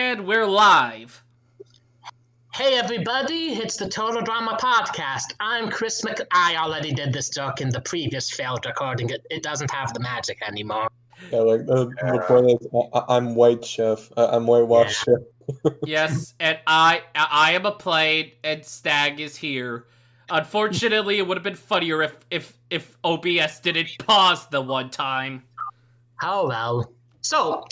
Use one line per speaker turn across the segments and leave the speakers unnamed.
And we're live.
Hey everybody, it's the Total Drama Podcast. I'm Chris I already did this joke in the previous failed recording. It doesn't have the magic anymore.
Yeah, like the point is, I'm white chef. I'm whitewash chef.
Yes, and I am a plane, and Stag is here. Unfortunately, it would have been funnier if OBS didn't pause the one time.
Oh well. So,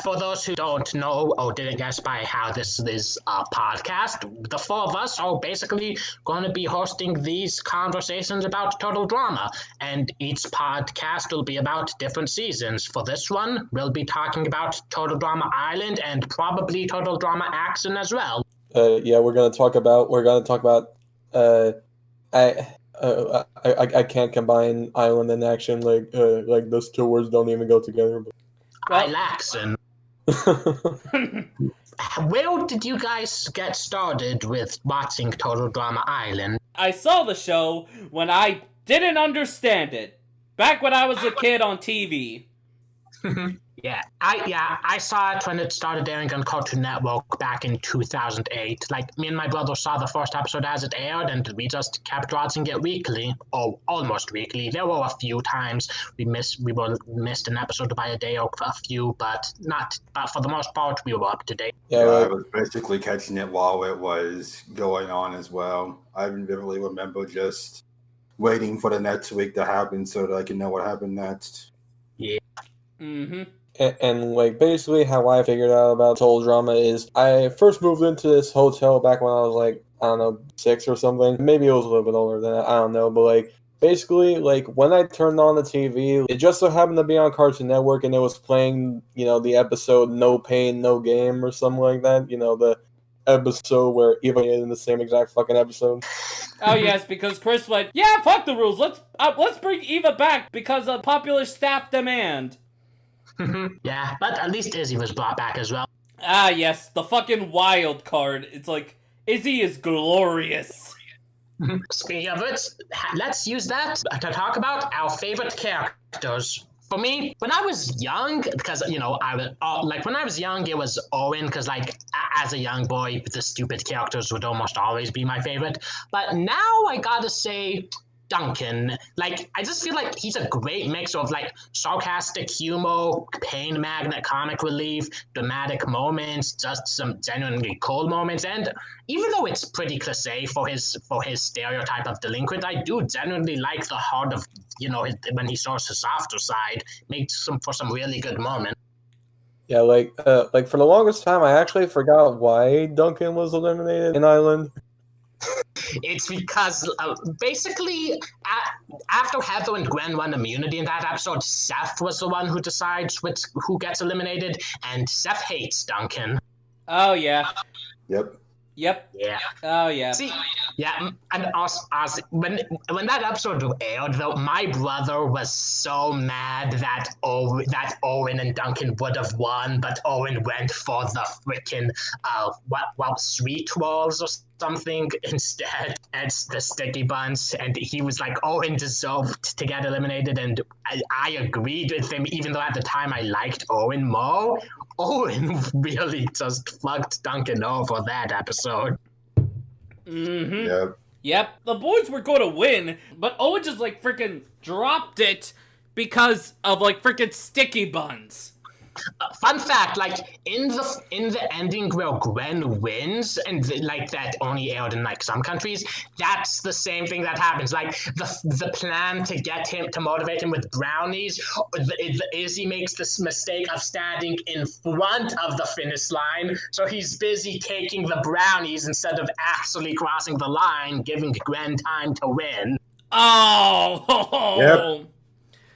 for those who don't know or didn't guess by how this is a podcast, the four of us are basically going to be hosting these conversations about Total Drama, and each podcast will be about different seasons. For this one, we'll be talking about Total Drama Island and probably Total Drama Action as well.
Yeah, we're gonna talk about. I can't combine island and action. Like those two words don't even go together.
Ilaxon. Where did you guys get started with watching Total Drama Island?
I saw the show when I didn't understand it. Back when I was a kid on TV.
I saw it when it started airing on Cartoon Network back in 2008. Like, me and my brother saw the first episode as it aired, and we just kept watching it weekly, or almost weekly. There were a few times we missed an episode by a day or a few, but for the most part, we were up to date.
Yeah, I was basically catching it while it was going on as well. I vividly remember just waiting for the next week to happen so that I can know what happened next.
Yeah.
Mm-hmm.
And like basically how I figured out about Total Drama is I first moved into this hotel back when I was like, I don't know, 6 or something. Maybe it was a little bit older than that. I don't know. But like basically like when I turned on the TV, it just so happened to be on Cartoon Network and it was playing, the episode No Pain, No Game or something like that. The episode where Eva is in the same exact fucking episode.
Oh yes, because Chris went, yeah, fuck the rules. Let's bring Eva back because of popular staff demand.
Yeah, but at least Izzy was brought back as well.
Ah, yes, the fucking wild card. It's like, Izzy is glorious.
Speaking of it, let's use that to talk about our favorite characters. For me, when I was young, because, when I was young, it was Owen, because, as a young boy, the stupid characters would almost always be my favorite. But now I gotta say Duncan. I just feel like he's a great mix of sarcastic humor, pain magnet comic relief, dramatic moments, just some genuinely cool moments, and even though it's pretty cliche for his stereotype of delinquent, I do genuinely like the heart of when he shows his softer side, makes for some really good moments.
Yeah, for the longest time I actually forgot why Duncan was eliminated in Island.
It's because basically after Heather and Gwen won immunity in that episode, Seth was the one who decides who gets eliminated, and Seth hates Duncan.
Oh yeah.
Yep.
Yeah.
Oh yeah.
See, yeah, and also when that episode aired, though, my brother was so mad that Owen and Duncan would have won, but Owen went for the freaking sweet rolls or something instead. It's the sticky buns, and he was like, Owen deserved to get eliminated, and I agreed with him, even though at the time I liked Owen more. Owen really just fucked Duncan over that episode.
Mm-hmm. Yep. The boys were going to win, but Owen just freaking dropped it because of freaking sticky buns.
Fun fact, in the ending where Gwen wins, and that only aired in some countries, that's the same thing that happens. The plan to get him to motivate him with brownies, Izzy makes this mistake of standing in front of the finish line, so he's busy taking the brownies instead of actually crossing the line, giving Gwen time to win.
Oh. Yep.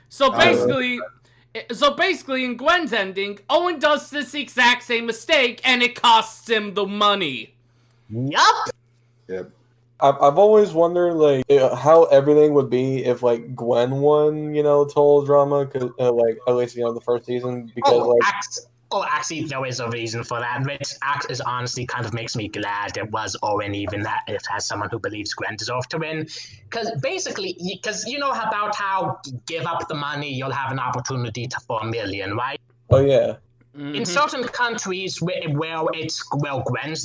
So basically, in Gwen's ending, Owen does this exact same mistake, and it costs him the money.
Yup.
Yep.
I've always wondered, how everything would be if, Gwen won, Total Drama, cause, at least, the first season, because,
actually, there is a reason for that, which is honestly kind of makes me glad it was Owen, even that it has someone who believes Gwen deserved to win. Because you know about how give up the money, you'll have an opportunity for $1 million, right?
Oh, yeah.
In certain countries where Gwen's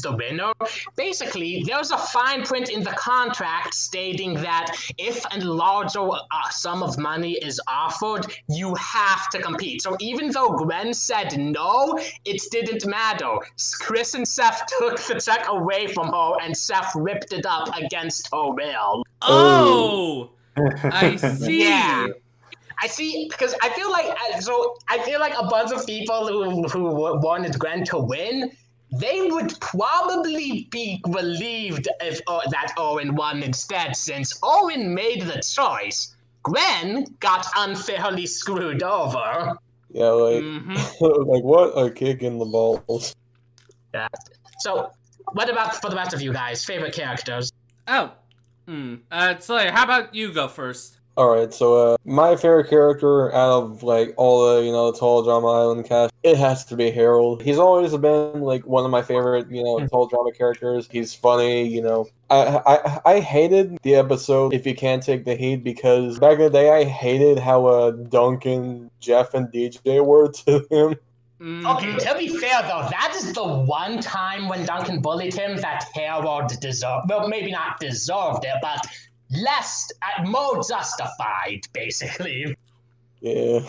the winner, basically there's a fine print in the contract stating that if a larger sum of money is offered, you have to compete. So even though Gwen said no, it didn't matter. Chris and Seth took the check away from her, and Seth ripped it up against her will.
Oh, I see.
Yeah. I see, because I feel like a bunch of people who wanted Gwen to win, they would probably be relieved if that Owen won instead, since Owen made the choice. Gwen got unfairly screwed over.
Yeah, like, like what a kick in the balls.
Yeah. So, what about for the rest of you guys? Favorite characters?
Oh, Slayer, how about you go first?
Alright, so my favorite character out of like all the, the Total Drama Island cast, it has to be Harold. He's always been like one of my favorite, Total Drama characters. He's funny, I hated the episode If You Can't Take the Heat, because back in the day I hated how Duncan, Jeff, and DJ were to him.
Okay, to be fair though, that is the one time when Duncan bullied him that Harold deserved. Well, maybe not deserved it, but more justified, basically.
Yeah.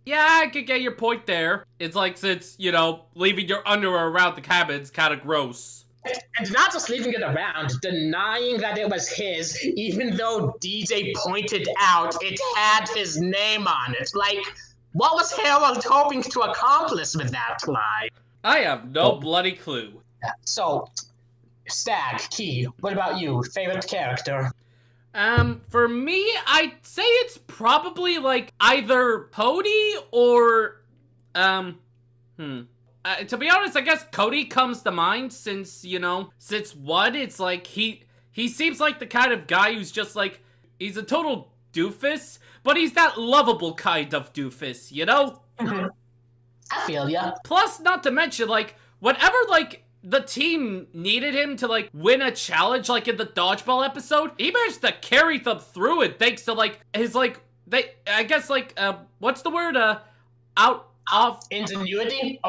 Yeah, I could get your point there. It's like, since, leaving your underwear around the cabin's kind of gross.
And not just leaving it around, denying that it was his, even though DJ pointed out it had his name on it. Like, what was Harold hoping to accomplish with that lie?
I have no bloody clue.
So, Stag, Key, what about you? Favorite character?
For me, I'd say it's probably, like, either Cody or, to be honest, I guess Cody comes to mind since, it's like, he seems like the kind of guy who's just, like, he's a total doofus, but he's that lovable kind of doofus,
I feel ya.
Plus, not to mention, like, whenever, like, the team needed him to, like, win a challenge, like, in the dodgeball episode, he managed to carry them through it thanks to, like, his, like, what's the word?
Ingenuity?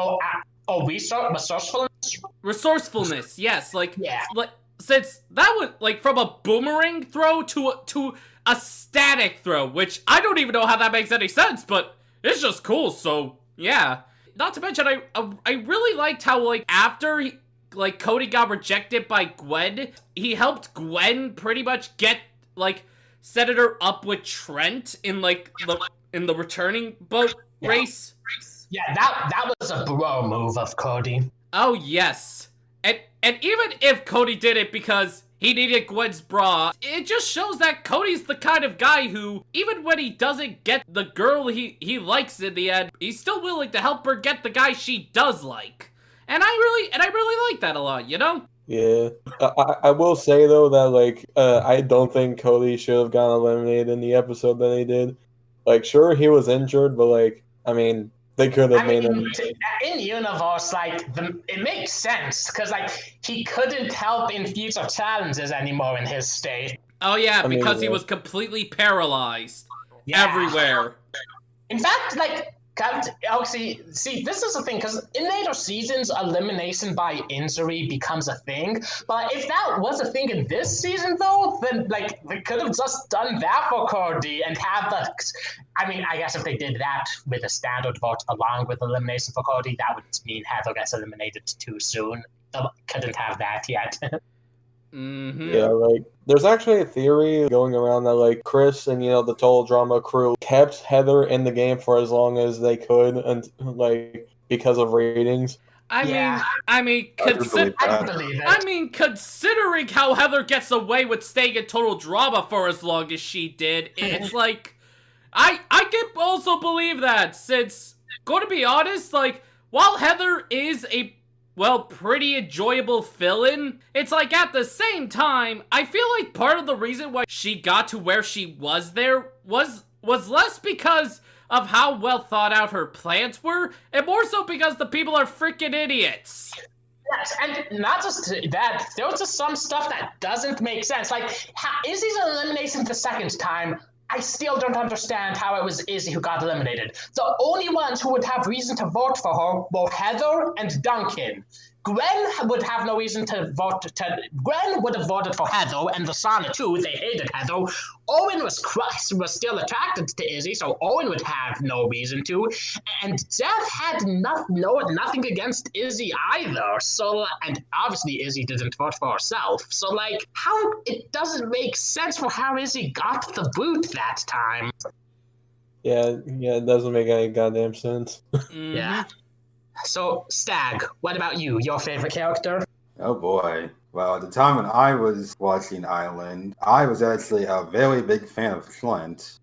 Resourcefulness?
Resourcefulness, yes, like,
yeah.
Like, since that was, like, from a boomerang throw to a static throw, which I don't even know how that makes any sense, but it's just cool, so, yeah. Not to mention, I really liked how, like, after Cody got rejected by Gwen, he helped Gwen pretty much set her up with Trent in, like, the returning boat race.
Yeah, that was a bro move of Cody.
Oh, yes. And even if Cody did it because he needed Gwen's bra, it just shows that Cody's the kind of guy who, even when he doesn't get the girl he likes in the end, he's still willing to help her get the guy she does like. And I really like that a lot,
Yeah. I will say, though, that, like, I don't think Cody should have gotten eliminated in the episode that he did. Like, sure, he was injured, but, like, I mean, they could have made him.
In universe, like, it makes sense, because, like, he couldn't help in future challenges anymore in his state.
Oh, yeah, because he was completely paralyzed everywhere.
In fact, like, see, this is the thing, because in later seasons, elimination by injury becomes a thing. But if that was a thing in this season, though, then, like, they could have just done that for Cody and have the... I mean, I guess if they did that with a standard vote along with elimination for Cody, that would mean Heather gets eliminated too soon. They couldn't have that yet.
Yeah, like, there's actually a theory going around that, like, Chris and, the Total Drama crew kept Heather in the game for as long as they could, and, like, because of ratings.
I mean, considering how Heather gets away with staying in Total Drama for as long as she did, it's like, I can also believe that, since, going to be honest, like, while Heather is a pretty enjoyable fill-in, it's like, at the same time, I feel like part of the reason why she got to where she was there was less because of how well thought out her plans were, and more so because the people are freaking idiots.
Yes, and not just that, there was just some stuff that doesn't make sense. Like, Izzy's elimination the second time, I still don't understand how it was Izzy who got eliminated. The only ones who would have reason to vote for her were Heather and Duncan. Gwen would have no reason to vote. Gwen would have voted for Heather, and the Sana too. They hated Heather. Owen was still attracted to Izzy, so Owen would have no reason to. And Jeff had nothing against Izzy either. So, and obviously Izzy didn't vote for herself. So, like, how it doesn't make sense for how Izzy got the boot that time.
Yeah, it doesn't make any goddamn sense.
Mm-hmm.
Yeah. So, Stag, what about you? Your favorite character?
Oh boy. Well, at the time when I was watching Island, I was actually a very big fan of Trent.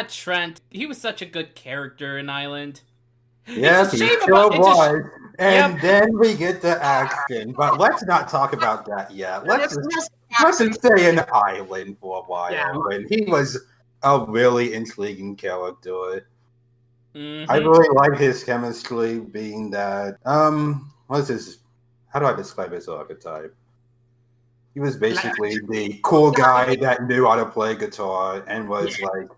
Trent. He was such a good character in Island.
Yes, he sure was. And then we get the action. But let's not talk about that yet. Let's just stay in Island for a while. Yeah. And he was a really intriguing character.
Mm-hmm.
I really like his chemistry being that, what's his, how do I describe his archetype? He was basically the cool guy that knew how to play guitar and was like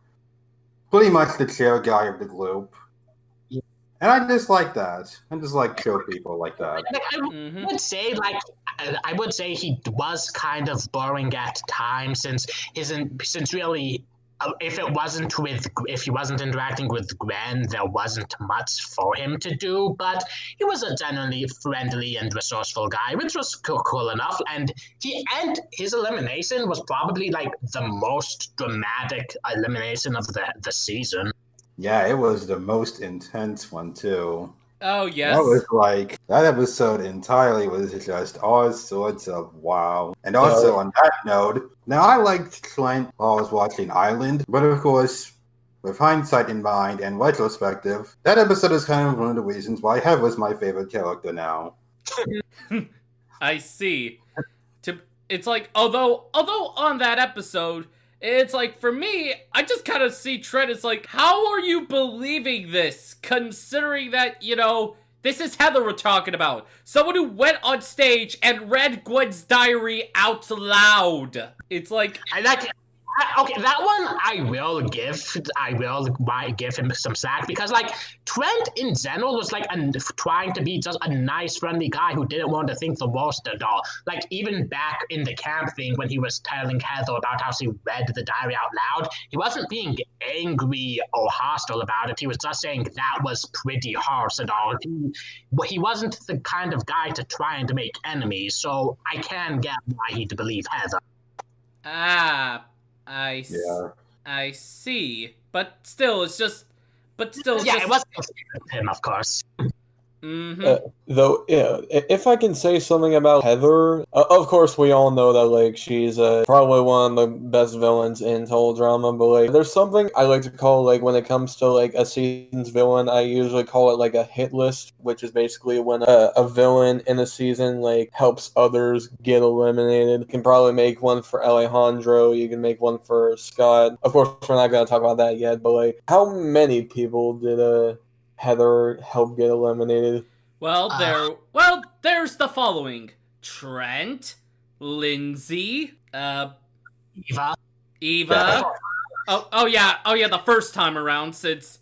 pretty much the chair guy of the group. And I just like that. I just like chill people like that.
I would say he was kind of boring at times since really if he wasn't interacting with Gwen, there wasn't much for him to do, but he was a generally friendly and resourceful guy, which was cool enough. And his elimination was probably like the most dramatic elimination of the season.
Yeah, it was the most intense one too.
Oh, yes.
That was like, that episode entirely was just all sorts of wow. And also on that note, now I liked Trent while I was watching Island, but of course, with hindsight in mind and retrospective, that episode is kind of one of the reasons why Heather's my favorite character now.
I see. It's like, although on that episode, it's like, for me, I just kind of see Trent as like, how are you believing this? Considering that, this is Heather we're talking about. Someone who went on stage and read Gwen's diary out loud. It's like...
Okay, that one I will give him some slack because like Trent in general was like trying to be just a nice friendly guy who didn't want to think the worst at all. Like even back in the camp thing when he was telling Heather about how she read the diary out loud, he wasn't being angry or hostile about it. He was just saying that was pretty harsh and all. He wasn't the kind of guy to try and to make enemies, so I can get why he'd believe Heather.
I see. But still, it was
him, of course.
Mm-hmm.
Though, yeah, if I can say something about Heather, of course we all know that like she's probably one of the best villains in total drama. But like, there's something I like to call like when it comes to like a season's villain, I usually call it like a hit list, which is basically when a villain in a season like helps others get eliminated. You can probably make one for Alejandro. You can make one for Scott. Of course, we're not gonna talk about that yet. But like, how many people did Heather help get eliminated?
Well, there's the following: Trent, Lindsay,
Eva.
Oh yeah, the first time around since.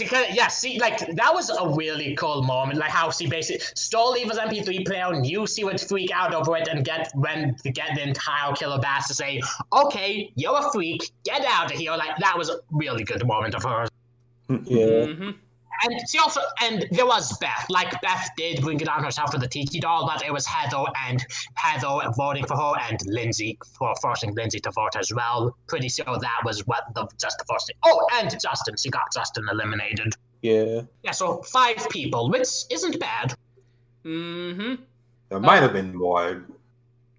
Like that was a really cool moment. Like how she basically stole Eva's MP3 player, knew she would freak out over it, and get the entire killer bass to say, "Okay, you're a freak, get out of here." Like that was a really good moment of hers.
Yeah.
Mm-hmm.
And there was Beth. Like, Beth did bring it on herself with the tiki doll, but it was Heather voting for her and Lindsay for forcing Lindsay to vote as well. Pretty sure that was just the first thing. Oh, and Justin. She got Justin eliminated.
Yeah.
Yeah, so 5 people, which isn't bad.
Mm-hmm.
There might have been more.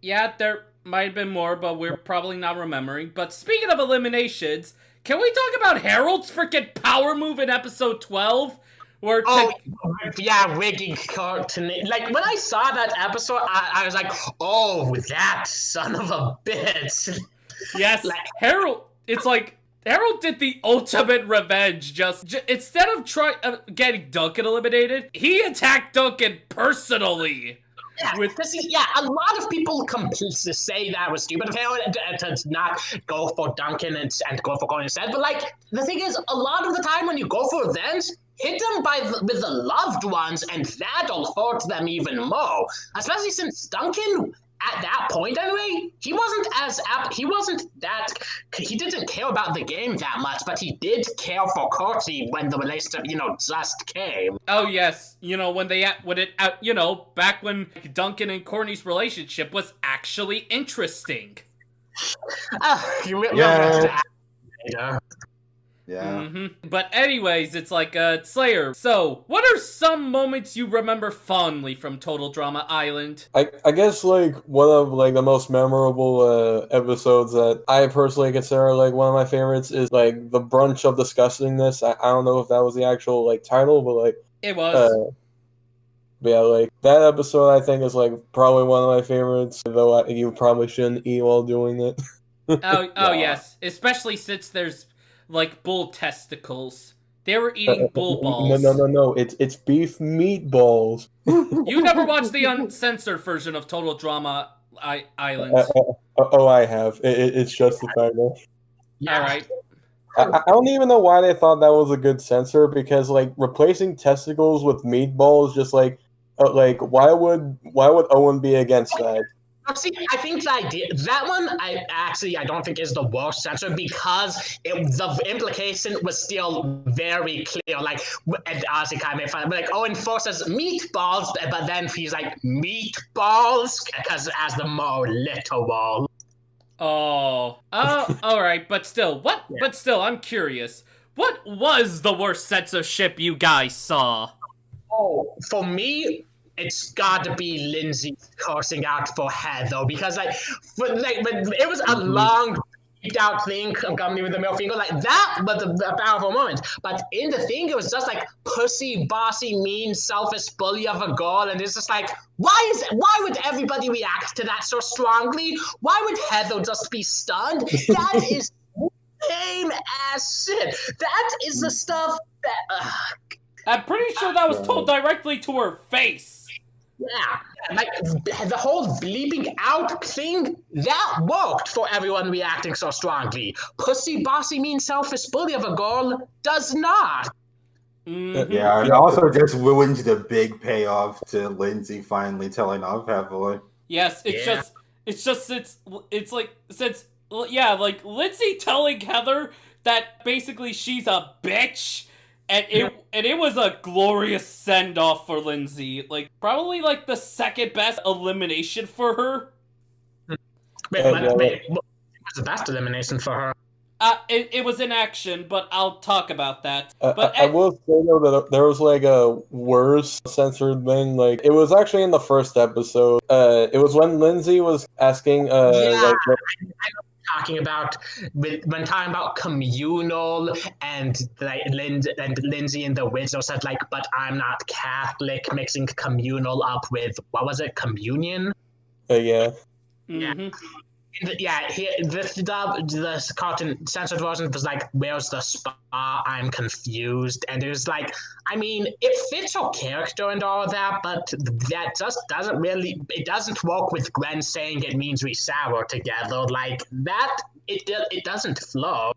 Yeah, there might have been more, but we're probably not remembering. But speaking of eliminations... Can we talk about Harold's freaking power move in episode 12?
Rigging curtain. Like, when I saw that episode, I was like, oh, that son of a bitch.
Yes, Harold, it's like, Harold did the ultimate revenge. Just instead of getting Duncan eliminated, he attacked Duncan personally. with
a lot of people say that was stupid of him to not go for Duncan and go for Corey instead. But like the thing is, a lot of the time when you go for revenge, hit them with the loved ones, and that'll hurt them even more. Especially since Duncan, at that point anyway, he didn't care about the game that much, but he did care for Corey when the relationship, just came.
Oh yes, back when Duncan and Courtney's relationship was actually interesting.
Yeah.
But anyways, it's like Slayer. So, what are some moments you remember fondly from Total Drama Island?
I guess like one of like the most memorable episodes that I personally consider like one of my favorites is like the Brunch of Disgustingness. I don't know if that was the actual like title, but like
it was.
Yeah, like that episode I think is like probably one of my favorites. Though you probably shouldn't eat while doing it.
Oh yes, especially since there's like bull testicles. They were eating bull balls.
No. It's beef meatballs.
You never watched the uncensored version of Total Drama Island.
I have. It's justified.
Yeah.
All right.
I don't even know why they thought that was a good censor, because like replacing testicles with meatballs, just like why would Owen be against that?
See, I think the idea that one I don't think is the worst censor, because the implication was still very clear. Like, and honestly, kind of made fun. Like Owen forces meatballs, but then he's like meatballs because as the more literal.
Oh, all right, but still, what? Yeah. But still, I'm curious. What was the worst censorship you guys saw?
Oh, for me, it's got to be Lindsay cursing out for Heather, because but it was a long out thing, accompanied with the middle finger like that, but the powerful moment. But in the thing, it was just like pussy, bossy, mean, selfish bully of a girl, and it's just like, why would everybody react to that so strongly? Why would Heather just be stunned? That is lame ass shit. That is the stuff that.
I'm pretty sure that was told directly to her face.
Yeah, like the whole bleeping out thing, that worked for everyone reacting so strongly. Pussy, bossy, mean, selfish bully of a girl does not.
Mm-hmm.
Yeah, and also just ruined the big payoff to Lindsay finally telling off heavily.
Yes, it's like Lindsay telling Heather that basically she's a bitch. And it was a glorious send-off for Lindsay. Like, probably, like, the second best elimination for her.
Wait, what was the best elimination for her?
It was in action, but I'll talk about that.
I will say, though, that there was, like, a worse censored thing. Like, it was actually in the first episode. It was when Lindsay was asking,
talking about when talking about communal and like Lindsay and the Widow said like, but I'm not Catholic, mixing communal up with what was it, communion?
Yeah.
Mm-hmm.
Yeah, the cartoon censored version was like, where's the spa? I'm confused. And it was like, I mean, it fits her character and all of that, but that just it doesn't work with Gwen saying it means we sour together. Like, that, it doesn't flow.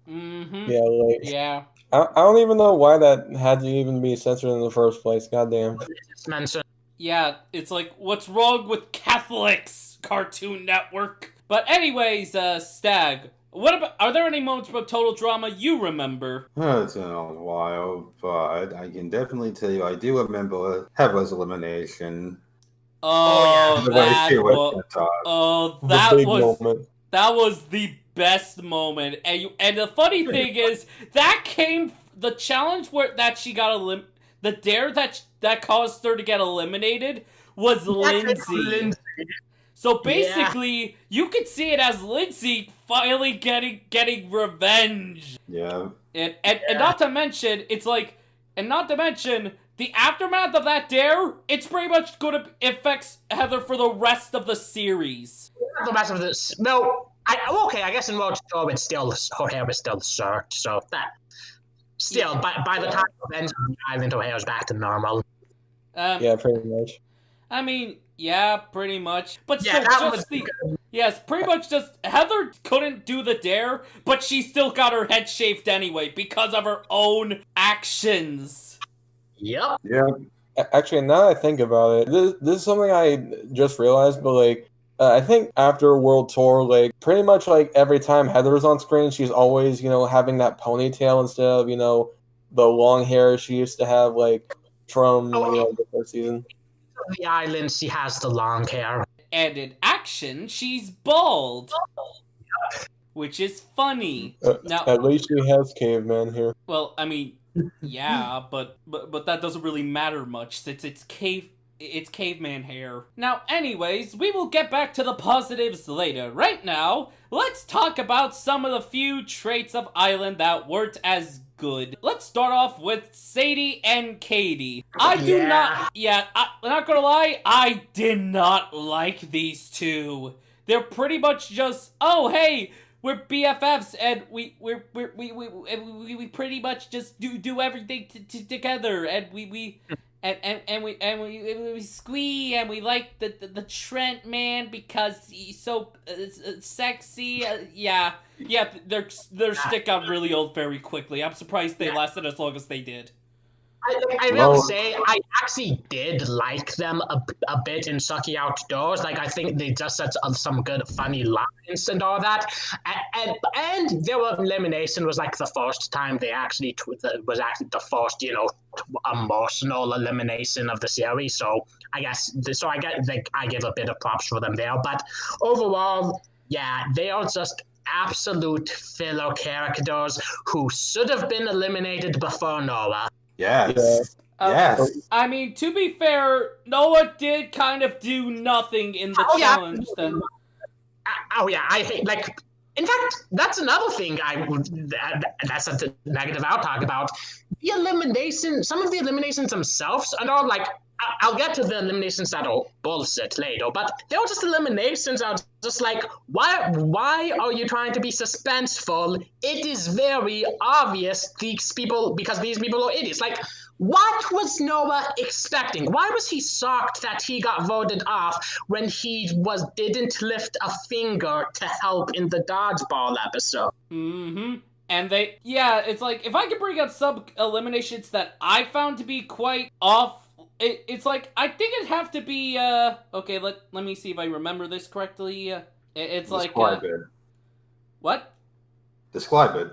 Mm-hmm.
Yeah, like,
yeah.
I don't even know why that had to even be censored in the first place. Goddamn.
It's mentioned.
Yeah, it's like, what's wrong with Catholics? Cartoon Network. But anyways, Stag, are there any moments from Total Drama you remember?
It's been a while, but I can definitely tell you I do remember Heather's elimination.
That was the best moment. And the funny thing is, the challenge that she got the dare that caused her to get eliminated was Lindsay. So basically, you could see it as Lindsay finally getting revenge.
Yeah.
And not to mention, the aftermath of that dare, it's pretty much going to affect Heather for the rest of the series.
The rest of this, no, I guess in World 2, it's still, her hair is still short, so that, still, by the time it ends on the island, her hair is back to normal.
Yeah, pretty much.
I mean, yeah, pretty much. But
Yeah,
still,
that
just the... Yes, pretty much just... Heather couldn't do the dare, but she still got her head shaved anyway because of her own actions.
Yep.
Yeah.
Actually, now that I think about it, this is something I just realized, but like, I think after World Tour, like, pretty much like every time Heather's on screen, she's always, having that ponytail instead of, the long hair she used to have, like, from, the first season.
The island, she has the long hair.
And in action, she's bald. Which is funny. Now,
At least she has caveman here.
well, I mean, yeah, but that doesn't really matter much since it's caveman hair. Now, anyways, we will get back to the positives later. Right now, let's talk about some of the few traits of Island that weren't as good. Let's start off with Sadie and Katie. I'm not gonna lie, I did not like these two. They're pretty much just, oh hey, we're BFFs and we pretty much just do everything together and we squee and we like the Trent man because he's so sexy. Their stick got really old very quickly. I'm surprised they lasted as long as they did.
I will say, I actually did like them a bit in Sucky Outdoors. Like, I think they just said some good, funny lines and all that. And their elimination was like the first time they actually was actually the first, emotional elimination of the series. So I give a bit of props for them there. But overall, yeah, they are just absolute filler characters who should have been eliminated before Noah.
Yes. Yes.
I mean, to be fair, Noah did kind of do nothing in the challenge. Then.
I hate, in fact, that's another thing that's a negative I'll talk about. The elimination, some of the eliminations themselves are all I'll get to the eliminations that are bullshit later, but they're just eliminations are just like, why are you trying to be suspenseful? It is very obvious because these people are idiots. Like, what was Noah expecting? Why was he shocked that he got voted off when he didn't lift a finger to help in the dodgeball episode?
Mm-hmm. And it's like, if I could bring up some eliminations that I found to be quite off, it's like, I think it'd have to be, okay, let me see if I remember this correctly. It's like,
Describe it.
What?
Describe it.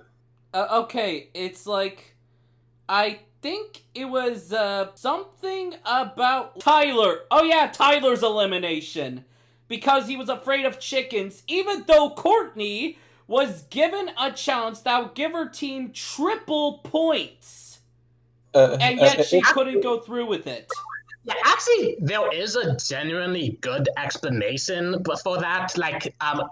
Okay, it's like, I think it was, something about Tyler. Oh yeah, Tyler's elimination. Because he was afraid of chickens, even though Courtney was given a challenge that would give her team triple points. And yet she couldn't go through with it.
Yeah, actually, there is a genuinely good explanation for that. Like, a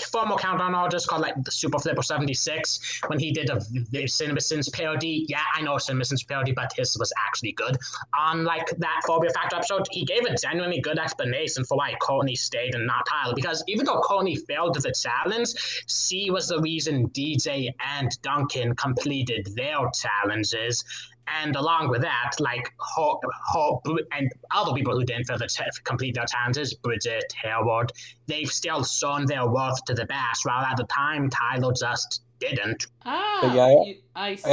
former countdown artist called, the Super Flipper 76, when he did a CinemaSins parody. Yeah, I know CinemaSins parody, but his was actually good. On, that Phobia Factor episode, he gave a genuinely good explanation for why Courtney stayed and not Tyler. Because even though Courtney failed the challenge, she was the reason DJ and Duncan completed their challenges. And along with that, and other people who didn't complete their challenges, Bridget, Hayward, they've still shown their worth to the bash, while at the time, Tyler just didn't.
I see.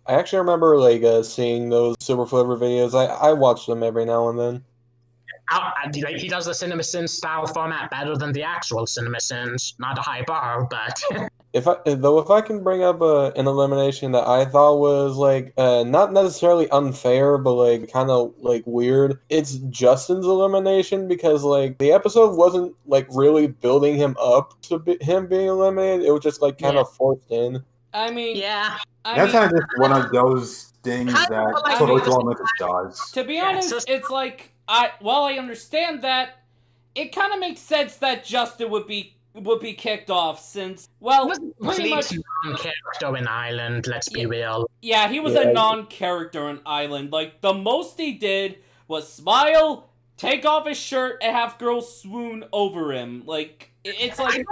I actually remember seeing those Super Flavor videos. I watch them every now and then.
He does the CinemaSins style format better than the actual CinemaSins. Not a high bar, but
If I can bring up an elimination that I thought was not necessarily unfair, but kind of weird, it's Justin's elimination because the episode wasn't really building him up to him being eliminated. It was just kind of forced in.
I mean,
yeah,
That's kind of just one of those things that Total Drama does.
To be honest, it's while I understand that, it kind of makes sense that Justin would be kicked off since, well, pretty much
non-character in Island, let's be real.
Yeah, he was a non-character in Island. The most he did was smile, take off his shirt, and have girls swoon over him. It's like...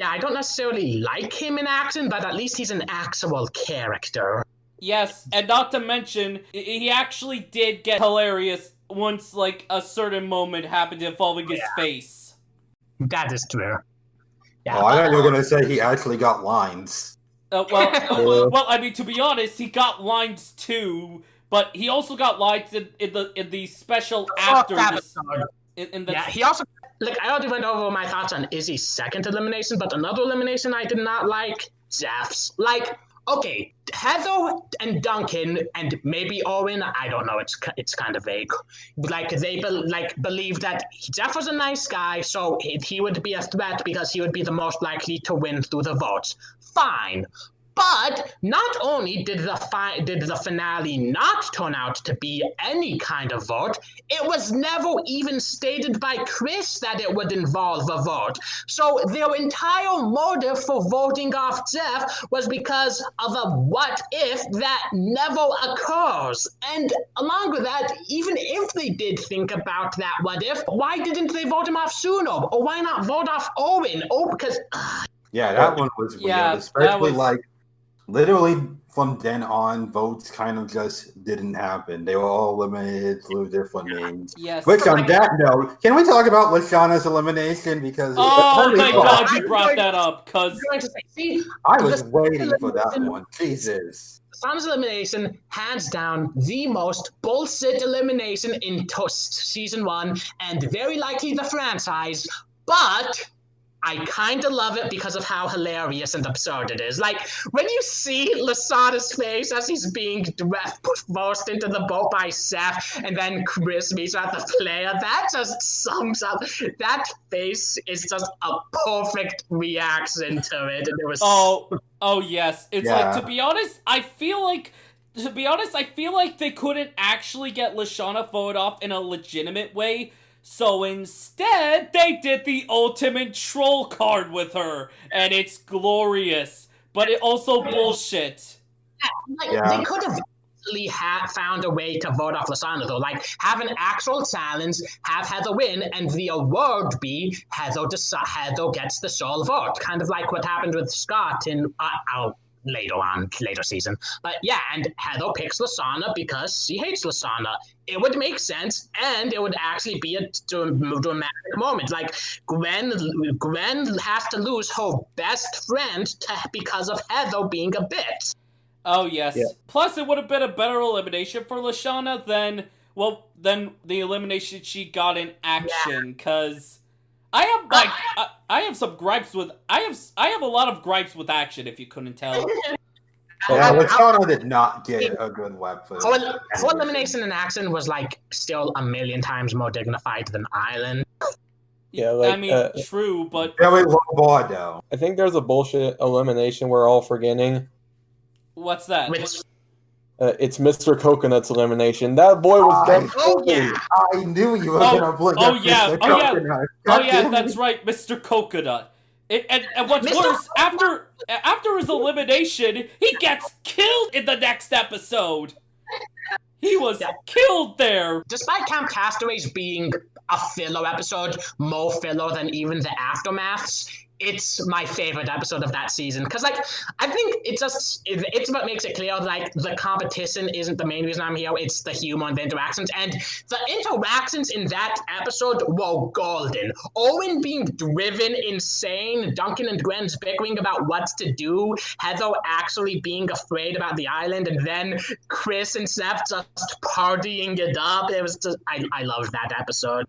I don't necessarily like him in action, but at least he's an actual character.
Yes, and not to mention, he actually did get hilarious once, like, a certain moment happened involving his face.
That is true. Yeah,
Oh, I thought you were going to say he actually got lines.
Well, I mean, to be honest, he got lines too, but he also got lines in the special after this.
Yeah, he also, like, I already went over my thoughts on Izzy's second elimination, but another elimination I did not like, Zeph's. Like, okay, Heather and Duncan and maybe Owen, I don't know, it's kind of vague. Like, they believe that Zeph was a nice guy, so he would be a threat because he would be the most likely to win through the votes. Fine. But not only did the finale not turn out to be any kind of vote, it was never even stated by Chris that it would involve a vote. So their entire motive for voting off Jeff was because of a what if that never occurs. And along with that, even if they did think about that what if, why didn't they vote him off sooner? Or why not vote off Owen? Oh, because...
Yeah, that one was weird.
Yeah,
especially, like, literally from then on, votes kind of just didn't happen. They were all eliminated through different means.
Yes.
Which, on that note, can we talk about Lashana's elimination? Because
thank God you brought that up, because
I was waiting for that one. Jesus.
Lashana's elimination, hands down, the most bullshit elimination in season 1, and very likely the franchise, but I kind of love it because of how hilarious and absurd it is. Like, when you see Lasada's face as he's being forced into the boat by Seth, and then Chris meets at the player, that just sums up. That face is just a perfect reaction to it. And it was
oh yes. It's like, to be honest, I feel like they couldn't actually get Lashana voted off in a legitimate way. So instead, they did the ultimate troll card with her, and it's glorious, but it also bullshit.
They could have easily found a way to vote off Lashana, though. Like, have an actual challenge, have Heather win, and the award be Heather gets the sole vote. Kind of like what happened with Scott in later season. But yeah, and Heather picks Lashana because she hates Lashana. It would make sense, and it would actually be a dramatic moment. Like, Gwen has to lose her best friend because of Heather being a bitch.
Oh yes. Yeah. Plus, it would have been a better elimination for Lashana than the elimination she got in Action, because I have some gripes with I have a lot of gripes with Action, if you couldn't tell.
Yeah, Lashana did not get a good weapon.
Her elimination in Action was like still a million times more dignified than Island.
Yeah, like,
I mean, true, but
very low bar though.
I think there's a bullshit elimination we're all forgetting.
What's that?
It's Mr. Coconut's elimination. That boy was done.
I knew you were gonna bring up Mr. Coconut.
Oh yeah, that's right, Mr. Coconut. And what's worse, after his elimination, he gets killed in the next episode. He was killed there.
Despite Camp Castaways being a filler episode, more filler than even the Aftermaths, it's my favorite episode of that season. Because, like, I think it's what makes it clear, like, the competition isn't the main reason I'm here. It's the humor and the interactions. And the interactions in that episode were golden. Owen being driven insane, Duncan and Gwen's bickering about what to do, Heather actually being afraid about the island, and then Chris and Seth just partying it up. It was just, I loved that episode.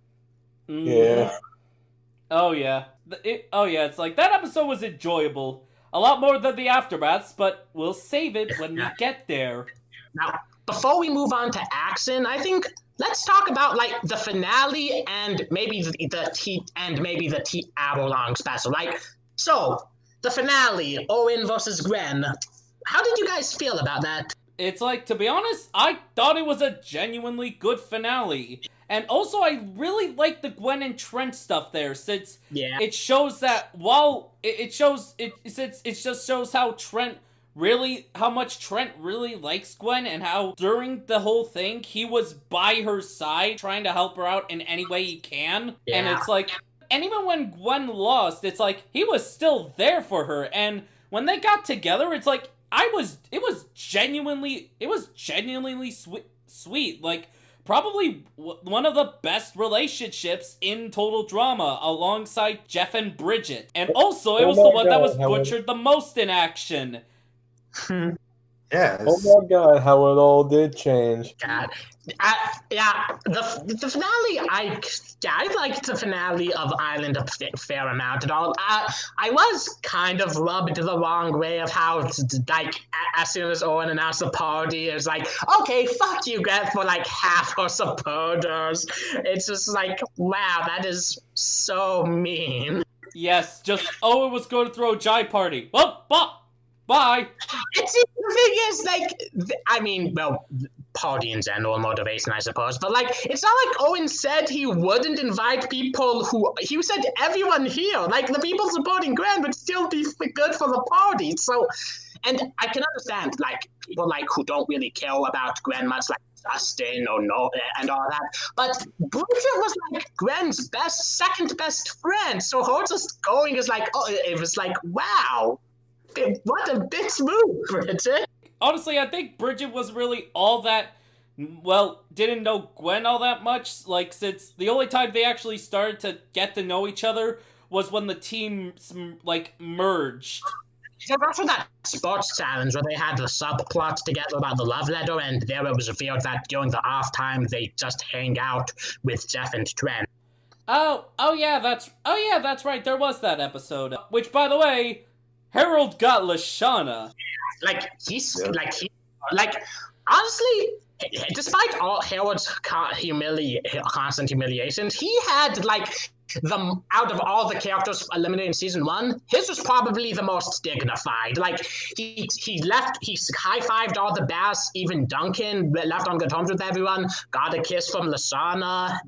Yeah.
Oh yeah. It's like, that episode was enjoyable. A lot more than the Aftermaths, but we'll save it when we get there.
Now, before we move on to Action, I think let's talk about, like, the finale and maybe the hour-long special. Like, so, the finale, Owen versus Gwen. How did you guys feel about that?
It's like, to be honest, I thought it was a genuinely good finale. And also, I really like the Gwen and Trent stuff there, since it shows that it just shows how much Trent really likes Gwen, and how during the whole thing he was by her side trying to help her out in any way he can. Yeah. And it's like, and even when Gwen lost, it's like he was still there for her. And when they got together, it's like, it was genuinely sweet. Like, probably one of the best relationships in Total Drama, alongside Jeff and Bridget. And also, it was the one that was butchered the most in action.
Yes.
Oh my god, how it all did change.
God. The finale, I liked the finale of Island a fair amount. I was kind of rubbed the wrong way of how, like, as soon as Owen announced the party, it was like, okay, fuck you guys for like half our supporters. It's just like, wow, that is so mean.
Yes, just Owen was going to throw a giant party. Well, bye.
The thing is, like, I mean, well, party in general motivation, I suppose, but like, it's not like Owen said he wouldn't invite people he said everyone here, like the people supporting Gwen would still be good for the party. So, and I can understand, like, people like who don't really care about Gwen much, like Justin or no, and all that, but Bridget was like Gwen's second best friend, so her just going is like, oh, it was like, wow. What a bitch move, Bridget.
Honestly, I think Bridget was really all that, well, didn't know Gwen all that much. Like, since the only time they actually started to get to know each other was when the teams, like, merged.
So after that sports challenge where they had the subplot together about the love letter, and there it was revealed that during the off time they just hang out with Jeff and Trent.
Oh yeah, that's right. There was that episode. Which, by the way, Harold got Lashana.
Honestly, despite all Harold's constant humiliation, he had, like, out of all the characters eliminated in season 1, his was probably the most dignified. Like, he high-fived all the bass, even Duncan, left on good terms with everyone, got a kiss from Lashana,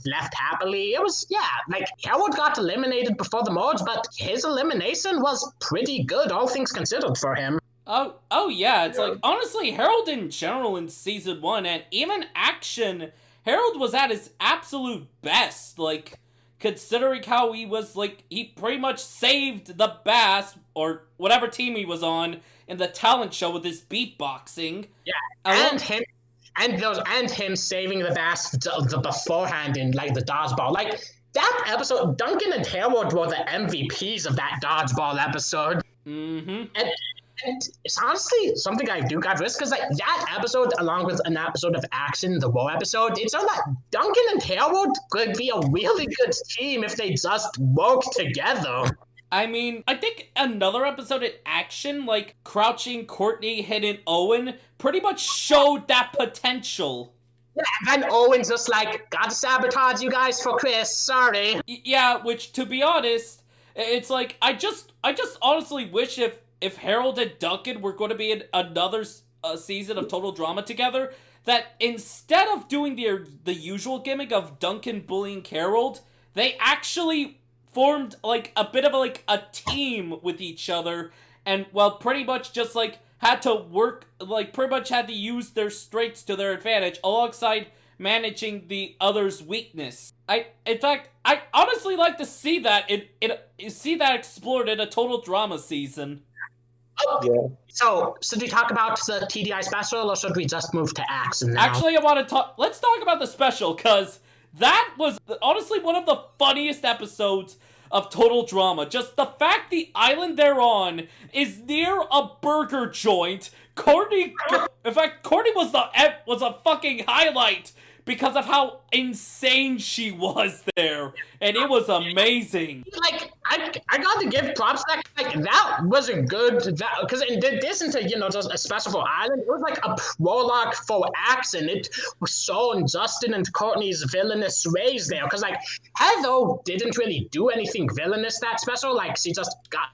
left happily. It was, yeah, like, Harold got eliminated before the merge, but his elimination was pretty good, all things considered, for him.
Oh yeah, it's like, honestly, Harold in general in season 1, and even action, Harold was at his absolute best, like, considering how he was, like, he pretty much saved the bass, or whatever team he was on, in the talent show with his beatboxing.
Yeah, and him saving the bass the beforehand in, like, the dodgeball. Like, that episode, Duncan and Harold were the MVPs of that dodgeball episode.
Mm-hmm.
And it's honestly something I do got risk, because like that episode, along with an episode of Action, the War episode, it's on that Duncan and Harold could be a really good team if they just work together.
I mean, I think another episode of Action, like Crouching Courtney, Hidden Owen, pretty much showed that potential.
Yeah, and then Owen's just like, gotta sabotage you guys for Chris, sorry.
Yeah, which, to be honest, it's like, I just honestly wish if Harold and Duncan were going to be in another season of Total Drama together, that instead of doing the usual gimmick of Duncan bullying Harold, they actually formed, like, a bit of a team with each other, and, well, pretty much just, like, had to work, like, pretty much had to use their strengths to their advantage, alongside managing the other's weakness. In fact, I honestly like to see that explored in a Total Drama season.
Yeah.
So should we talk about the TDI special, or should we just move to Action now?
Actually, let's talk about the special, because that was honestly one of the funniest episodes of Total Drama. Just the fact the island they're on is near a burger joint. Courtney was a fucking highlight because of how insane she was there, and it was amazing.
Like, I got to give props to that. Like, that wasn't good, because in addition to, just a special for Island, it was like a prologue for Action. It was showing Justin and Courtney's villainous ways there, because like Heather didn't really do anything villainous that special. Like, she just got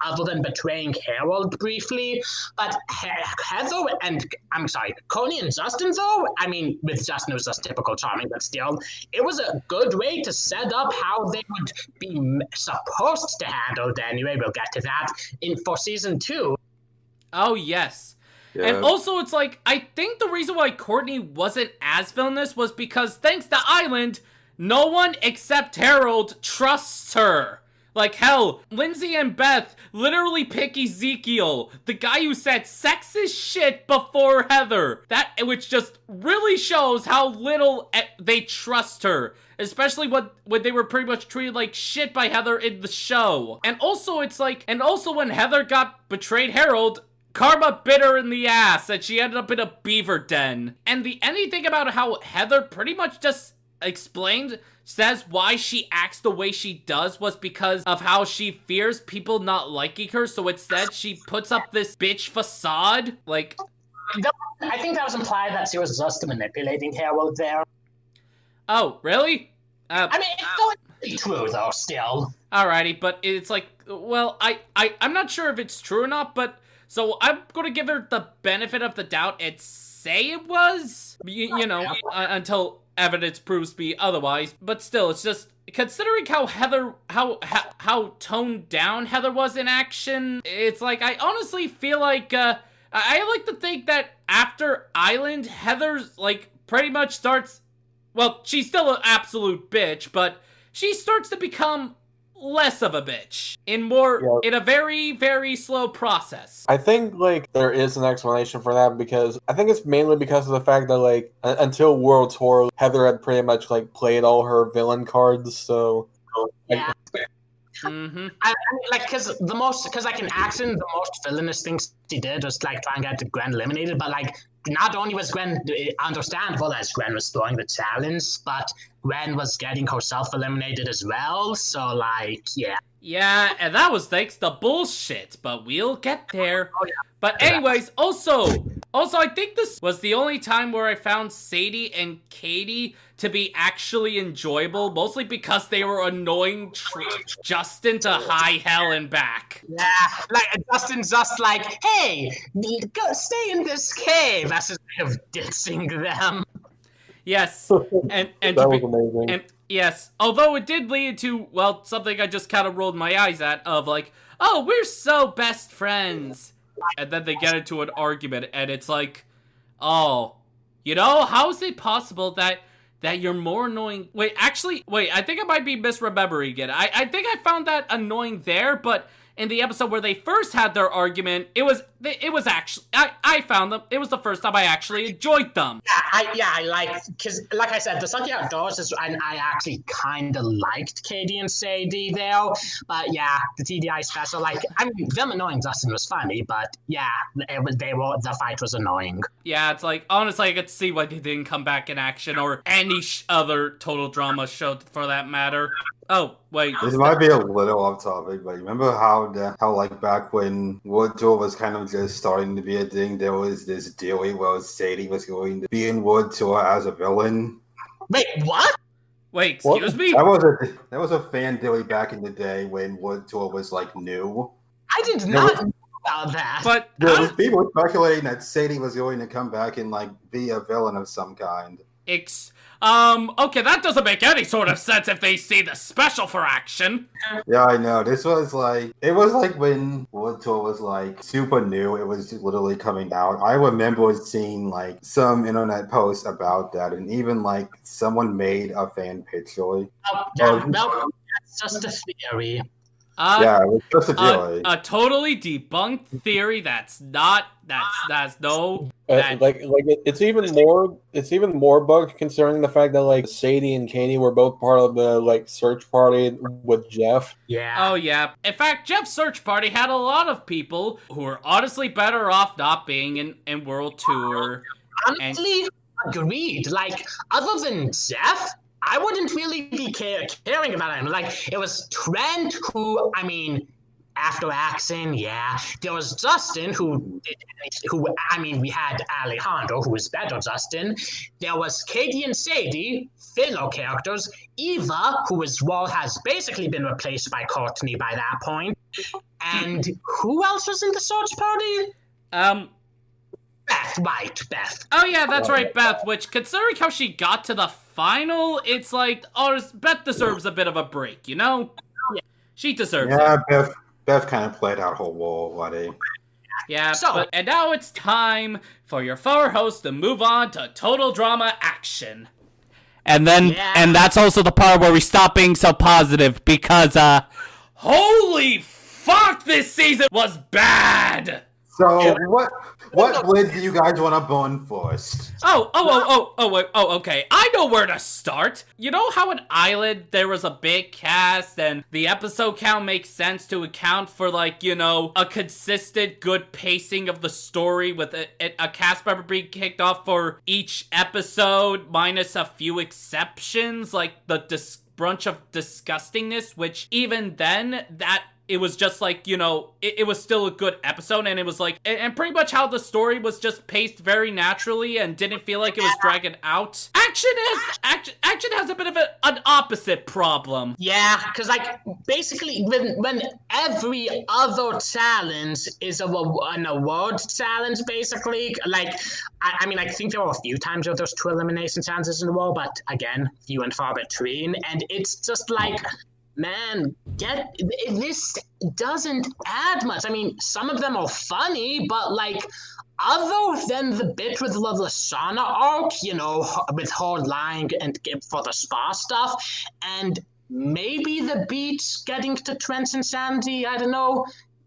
other than betraying Harold briefly. But Courtney and Justin, though, I mean, with Justin it was just typical charming, but still, it was a good way to set up how they would be supposed to handle it. Anyway, we'll get to that for season 2.
Oh, yes.
Yeah.
And also, it's like, I think the reason why Courtney wasn't as villainous was because, thanks to Island, no one except Harold trusts her. Like, hell, Lindsay and Beth literally pick Ezekiel, the guy who said sexist shit before Heather. Which just really shows how little they trust her. Especially when they were pretty much treated like shit by Heather in the show. And also, when Heather got betrayed Harold, karma bit her in the ass, and she ended up in a beaver den. And the anything about how Heather pretty much just says why she acts the way she does was because of how she fears people not liking her, so instead she puts up this bitch facade, like...
I think that was implied that she was just manipulating Harold there.
Oh, really?
I mean, it's true, though, still.
Alrighty, but it's like, well, I'm not sure if it's true or not, but... So I'm gonna give her the benefit of the doubt and say it was, until evidence proves to be otherwise. But still, it's just considering how toned down Heather was in action. It's like I honestly feel like I like to think that after Island, Heather's like pretty much starts. Well, she's still an absolute bitch, but she starts to become less of a bitch in a very, very slow process.
I think like there is an explanation for that because I think it's mainly because of the fact that like until World Tour, Heather had pretty much like played all her villain cards. So
yeah. Mm-hmm. I mean, like, because in action, the most villainous things she did was like try and get Gwen eliminated. But like, not only was Gwen understandable as Gwen was throwing the challenge, but Gwen was getting herself eliminated as well. So like, yeah.
Yeah, and that was thanks to bullshit, but we'll get there.
Oh, yeah.
But anyways, also, I think this was the only time where I found Sadie and Katie to be actually enjoyable, mostly because they were annoying Justin to high hell and back.
Yeah, like Justin's just like, hey, go stay in this cave. That's his way of dissing them.
Yes, and
that was amazing.
And yes, although it did lead to, well, something I just kind of rolled my eyes at, of like, oh, we're so best friends. And then they get into an argument, and it's like, oh, how is it possible that you're more annoying? Wait, I think I might be misremembering it. I think I found that annoying there, but in the episode where they first had their argument, it was actually, I found them, it was the first time I actually enjoyed them.
I like, because like I said, the Sunday Outdoors is, and I actually kind of liked Katie and Sadie there, but yeah, the TDI special, like, I mean, them annoying Justin was funny, but yeah, the fight was annoying.
Yeah, it's like, honestly, I could see why they didn't come back in action, or any other Total Drama show for that matter. Oh, wait.
This might be a little off topic, but remember how like back when World Tour was kind of just starting to be a thing, there was this dealie where Sadie was going to be in World Tour as a villain?
Wait, what?
Wait, excuse me?
That was a fan dealie back in the day when World Tour was like new.
I did not know about that.
But
there was people speculating that Sadie was going to come back and like be a villain of some kind.
Okay, that doesn't make any sort of sense if they see the special for action.
Yeah, I know. It was like when World Tour was like super new. It was literally coming out. I remember seeing like some internet posts about that, and even like someone made a fan picture.
That's just a theory.
Yeah, it was just a theory.
A totally debunked theory. That's no.
It's even more bugged considering the fact that like Sadie and Katie were both part of the like search party with Jeff.
Yeah.
Oh yeah. In fact, Jeff's search party had a lot of people who were honestly better off not being in World Tour.
Honestly, agreed. Like, other than Jeff, I wouldn't really be caring about him. Like, it was Trent who, I mean, after action, yeah. There was Justin we had Alejandro, who was better Justin. There was Katie and Sadie, fellow characters. Eva, has basically been replaced by Courtney by that point. And who else was in the search party? Beth.
Oh yeah, that's right, Beth, which, considering how she got to the final, it's like, Beth deserves a bit of a break, Yeah. She deserves it.
Yeah, Beth kind of played out her role, buddy.
Yeah, and now it's time for your four hosts to move on to Total Drama Action. And then, and that's also the part where we stop being so positive, because, Holy fuck, this season was bad!
So what blade do you guys want to burn first?
Okay. I know where to start. You know how an island there was a big cast and the episode count makes sense to account for, like, you know, a consistent good pacing of the story with a cast member being kicked off for each episode, minus a few exceptions, like the brunch of disgustingness, which even then, that it was just like, you know, it was still a good episode, and it was like, and pretty much how the story was just paced very naturally and didn't feel like it was dragging out. Action has a bit of an opposite problem.
Yeah, because like basically when every other challenge is an award challenge, basically, like I mean, I think there were a few times where there's 2 elimination challenges in a row, but again, few and far between, and it's just like, man, this doesn't add much. I mean, some of them are funny, but like, other than the bit with the Lashana arc, you know, with her lying and for the spa stuff, and maybe the beach getting to Trent's insanity, I don't know,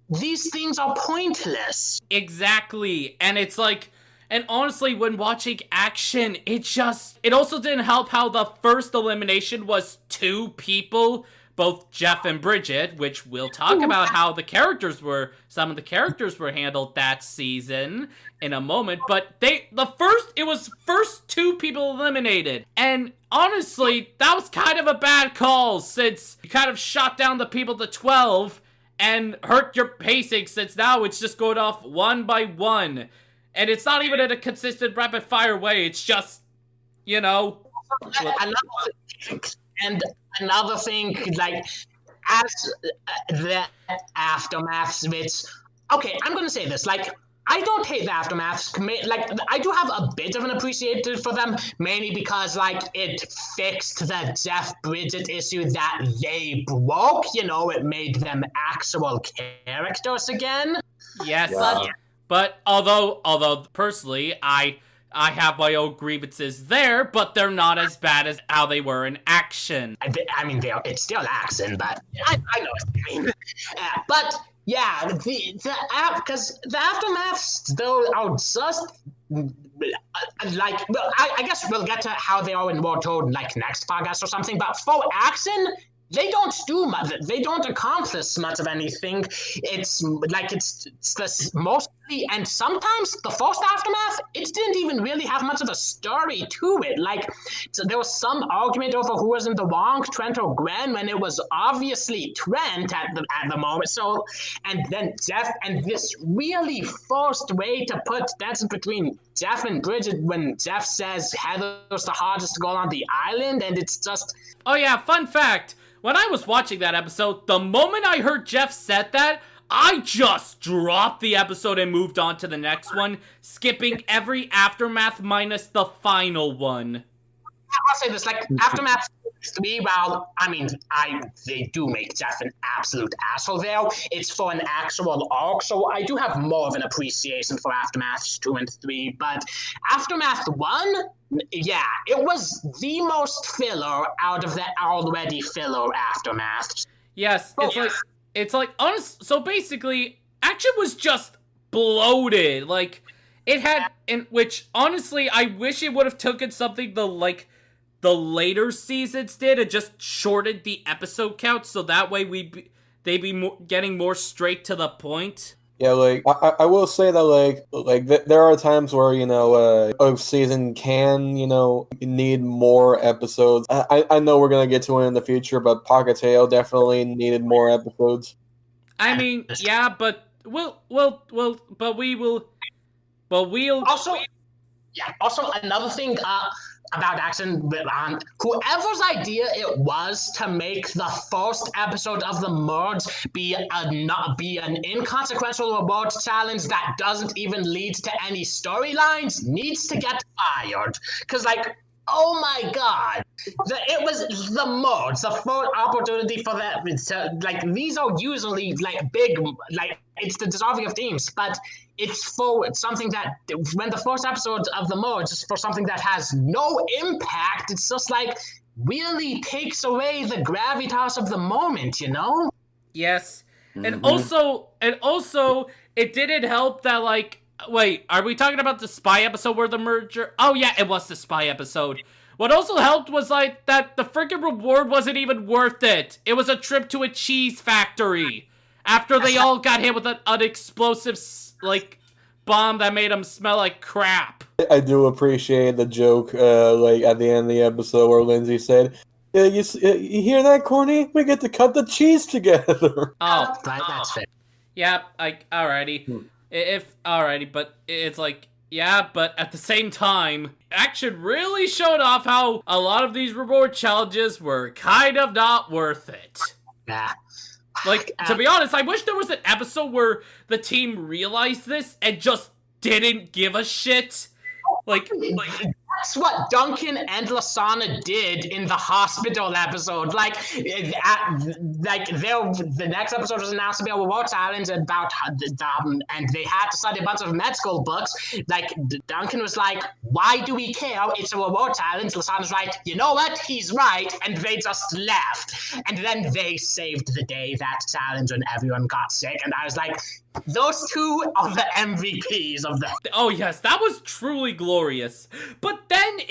these things are pointless.
Exactly, and it's like, and honestly, when watching Action, it also didn't help how the first elimination was 2 people, both Jeff and Bridget, which we'll talk about how some of the characters were handled that season in a moment, but it was first 2 people eliminated, and honestly, that was kind of a bad call, since you kind of shot down the people to 12, and hurt your pacing, since now it's just going off one by one, and it's not even in a consistent rapid-fire way, it's just, you know...
Another thing, like, as the aftermaths, which, okay, I'm gonna say this, like, I don't hate the aftermaths, like, I do have a bit of an appreciation for them, mainly because, like, it fixed the Jeff Bridget issue that they broke, you know, it made them actual characters again.
Yes,
Yeah.
but although personally, I have my own grievances there, but they're not as bad as how they were in Action.
I mean, it's still Action, but I know what you mean. But yeah, because the aftermaths though are just like, well, I guess we'll get to how they are in more told like next podcast or something. But for Action, they don't do much. They don't accomplish much of anything. It's like it's this mostly, and sometimes the first aftermath, it didn't even really have much of a story to it. Like, so there was some argument over who was in the wrong, Trent or Gwen, when it was obviously Trent at the moment. So, and then Jeff, and this really forced way to put tension between Jeff and Bridget when Jeff says Heather's the hardest to go on the island, and it's just.
Oh yeah, fun fact. When I was watching that episode, the moment I heard Jeff said that, I just dropped the episode and moved on to the next one, skipping every aftermath minus the final one.
I'll say this, like, Aftermath 3, well, I mean, they do make Jeff an absolute asshole there. It's for an actual arc, so I do have more of an appreciation for Aftermaths 2 and 3, but Aftermath 1, yeah, it was the most filler out of the already filler Aftermaths.
Yes, it's like, honest, so basically, Action was just bloated, like, it had, in which, honestly, I wish it would have taken something the later seasons did and just shortened the episode count so that way they'd be getting more straight to the point.
Yeah, like, I will say that, like there are times where, you know, a season can, you know, need more episodes. I know we're going to get to it in the future, but Pocket Tail definitely needed more episodes.
I mean, yeah, but we'll
Also, another thing, about Action, whoever's idea it was to make the first episode of the merge be an inconsequential reward challenge that doesn't even lead to any storylines needs to get fired. Because, like, oh my god, it was the merge, the first opportunity for that. Like, these are usually like big, like, it's the dissolving of teams, but it's for something that when the first episode of the merge is for something that has no impact, it's just like really takes away the gravitas of the moment, you know?
Yes. And
Mhm.
also, it didn't help that, like, wait, are we talking about the spy episode where the merger? Oh yeah, it was the spy episode. What also helped was, like, that the freaking reward wasn't even worth it. It was a trip to a cheese factory. After they all got hit with an unexplosive, like, bomb that made them smell like crap.
I do appreciate the joke, like at the end of the episode where Lindsay said, you hear that, Corny? We get to cut the cheese together."
Oh,
Right, that's fair.
yeah, alrighty. Alrighty, but it's like, yeah, but at the same time, action really showed off how a lot of these reward challenges were kind of not worth it.
Yeah.
Like, to be honest, I wish there was an episode where the team realized this and just didn't give a shit. Like
That's what Duncan and Lasana did in the hospital episode. Like, the next episode was announced to be a reward challenge about and they had to study a bunch of med school books. Like, Duncan was like, "Why do we care? It's a reward challenge." Lasana's like, "You know what? He's right," and they just left. And then they saved the day that challenge when everyone got sick. And I was like, those two are the MVPs of the.
Oh yes, that was truly glorious. But then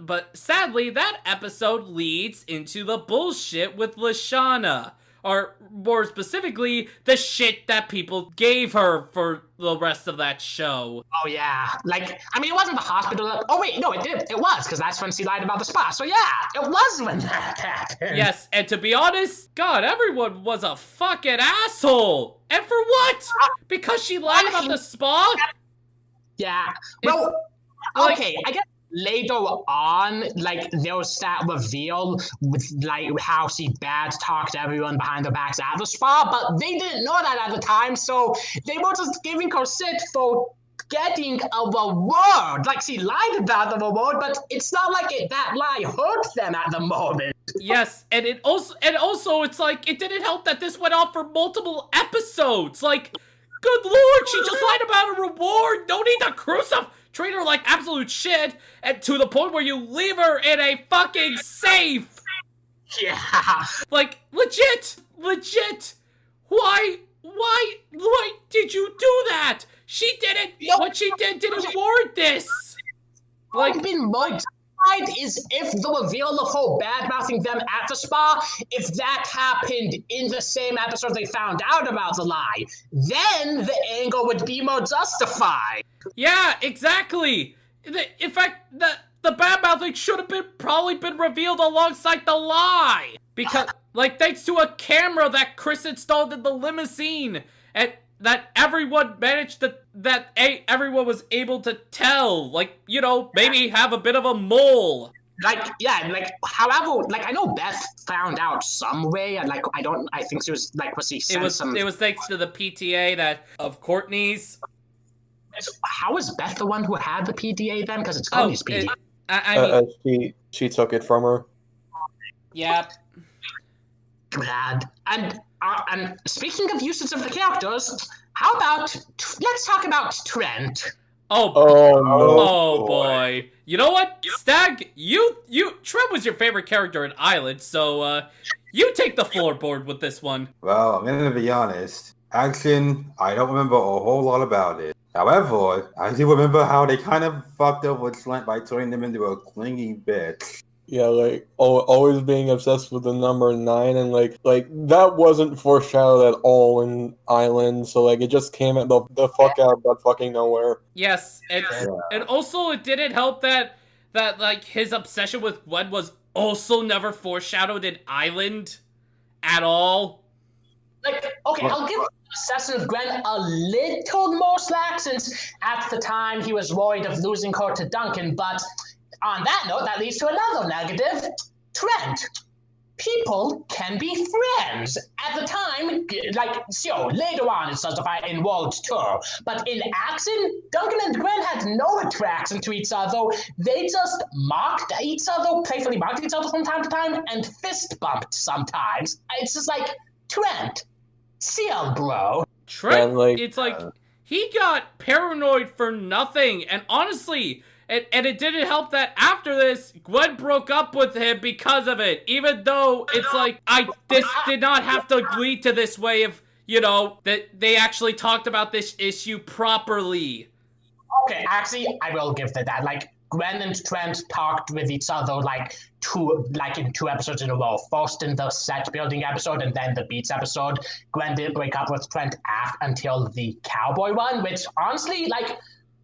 but sadly that episode leads into the bullshit with Lashana. Or more specifically, the shit that people gave her for the rest of that show.
Oh yeah, like, I mean, it wasn't the hospital. Oh wait, no, it did. It was, because that's when she lied about the spa. So yeah, it was when that happened.
Yes, and to be honest, God, everyone was a fucking asshole. And for what? Because she lied about the spa?
Yeah. Well, okay, I guess later on, like, there was that reveal with, like, how she bad talked everyone behind their backs at the spa, but they didn't know that at the time, so they were just giving her shit for getting a reward. Like, she lied about the reward, but it's not like that lie hurt them at the moment.
Yes, and also it's like, it didn't help that this went on for multiple episodes. Like, good lord, she just lied about a reward. No need to treat her like absolute shit, and to the point where you leave her in a fucking safe.
Yeah.
Like, legit. Why did you do that? She didn't. What she didn't warrant this.
Like, been more justified is if the reveal of her bad-mouthing them at the spa, if that happened in the same episode they found out about the lie, then the angle would be more justified.
Yeah, exactly. In fact, the bad-mouthing should have probably been revealed alongside the lie. Because, like, thanks to a camera that Chris installed in the limousine, and that everyone everyone was able to tell, like, you know, maybe have a bit of a mole.
Like, yeah, like, however, like, I know Beth found out some way, and, like, I think she was, like, was she sent
It was thanks to the PTA of Courtney's.
How was Beth the one who had the PTA then? Because it's Courtney's PTA.
I mean,
she took it from her.
Yeah.
Glad. And speaking of usage of the characters, how about let's talk about Trent.
Oh boy. You know what, Stag? Trent was your favorite character in Island, so you take the floorboard with this one.
Well, I'm gonna be honest. Action, I don't remember a whole lot about it. However, I do remember how they kind of fucked over Trent by turning him into a clingy bitch.
Yeah, like, always being obsessed with the number 9, and like that wasn't foreshadowed at all in Island, so like it just came at the fuck out of that fucking nowhere.
Yes, and also it didn't help that like his obsession with Gwen was also never foreshadowed in Island at all.
Like, okay, I'll give obsession with Gwen a little more slack since at the time he was worried of losing her to Duncan, but on that note, that leads to another negative. Trent. People can be friends. At the time, like, so later on it's justified in World Tour, but in action, Duncan and Gwen had no attraction to each other. They just mocked each other, playfully mocked each other from time to time, and fist bumped sometimes. It's just like, Trent, chill, bro.
Trent, it's like, he got paranoid for nothing, and honestly, And it didn't help that after this, Gwen broke up with him because of it. Even though it's like, this did not have to lead to this way of, that they actually talked about this issue properly.
Okay, actually, I will give that. Like, Gwen and Trent talked with each other in 2 episodes in a row. First in the set building episode and then the beats episode. Gwen didn't break up with Trent until the cowboy one, which honestly, like,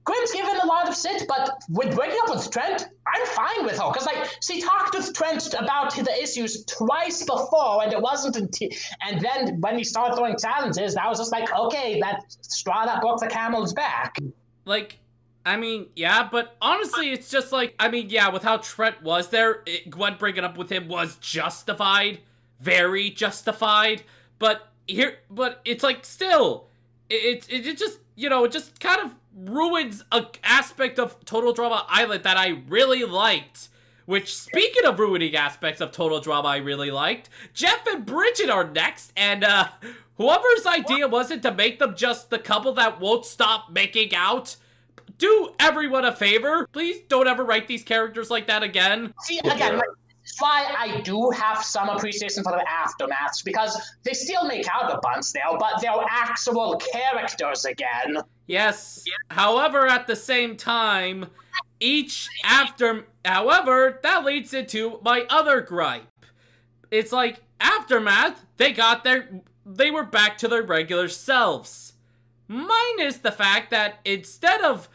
Gwen's given a lot of shit, but with breaking up with Trent, I'm fine with her. Because, like, she talked with Trent about the issues twice before, and it wasn't until... And then when he started throwing challenges, that was just like, okay, that straw that broke the camel's back.
Like, I mean, yeah, but honestly, it's just like, I mean, yeah, with how Trent was there, Gwen breaking up with him was justified. Very justified. But it's like, still, it just, it just kind of ruins an aspect of Total Drama Island that I really liked. Which, speaking of ruining aspects of Total Drama I really liked, Jeff and Bridget are next, and whoever's idea was it to make them just the couple that won't stop making out, do everyone a favor. Please don't ever write these characters like that again.
See, again, that's why I do have some appreciation for the aftermaths, because they still make out a bunch there, but they're actual characters again.
Yes. However, at the same time, however, that leads into my other gripe. It's like, Aftermath, they were back to their regular selves. Minus the fact that instead of,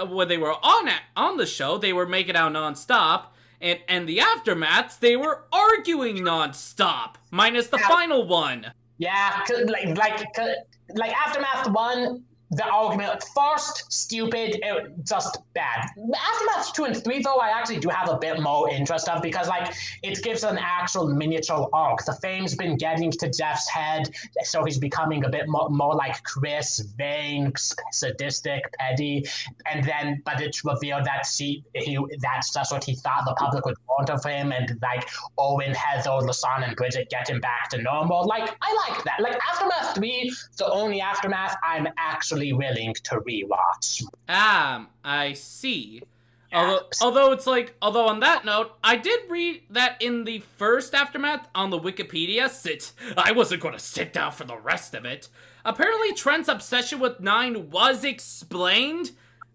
when they were on the show, they were making out non-stop, and the Aftermaths, they were arguing non-stop. Minus the final one.
Yeah, like Aftermath 1, the argument first stupid, just bad. Aftermath 2 and 3 though, I actually do have a bit more interest of, because like it gives an actual miniature arc. The fame's been getting to Jeff's head, so he's becoming a bit more like Chris, vain, sadistic, petty, and then but it's revealed that that's just what he thought the public would want of him, and like Owen, Heather, Lasan, and Bridget get him back to normal. Like, I like that. Like Aftermath 3, the only Aftermath I'm actually willing to rewatch.
I see. Although on that note, I did read that in the first Aftermath on the Wikipedia, I wasn't going to sit down for the rest of it. Apparently Trent's obsession with 9 was explained,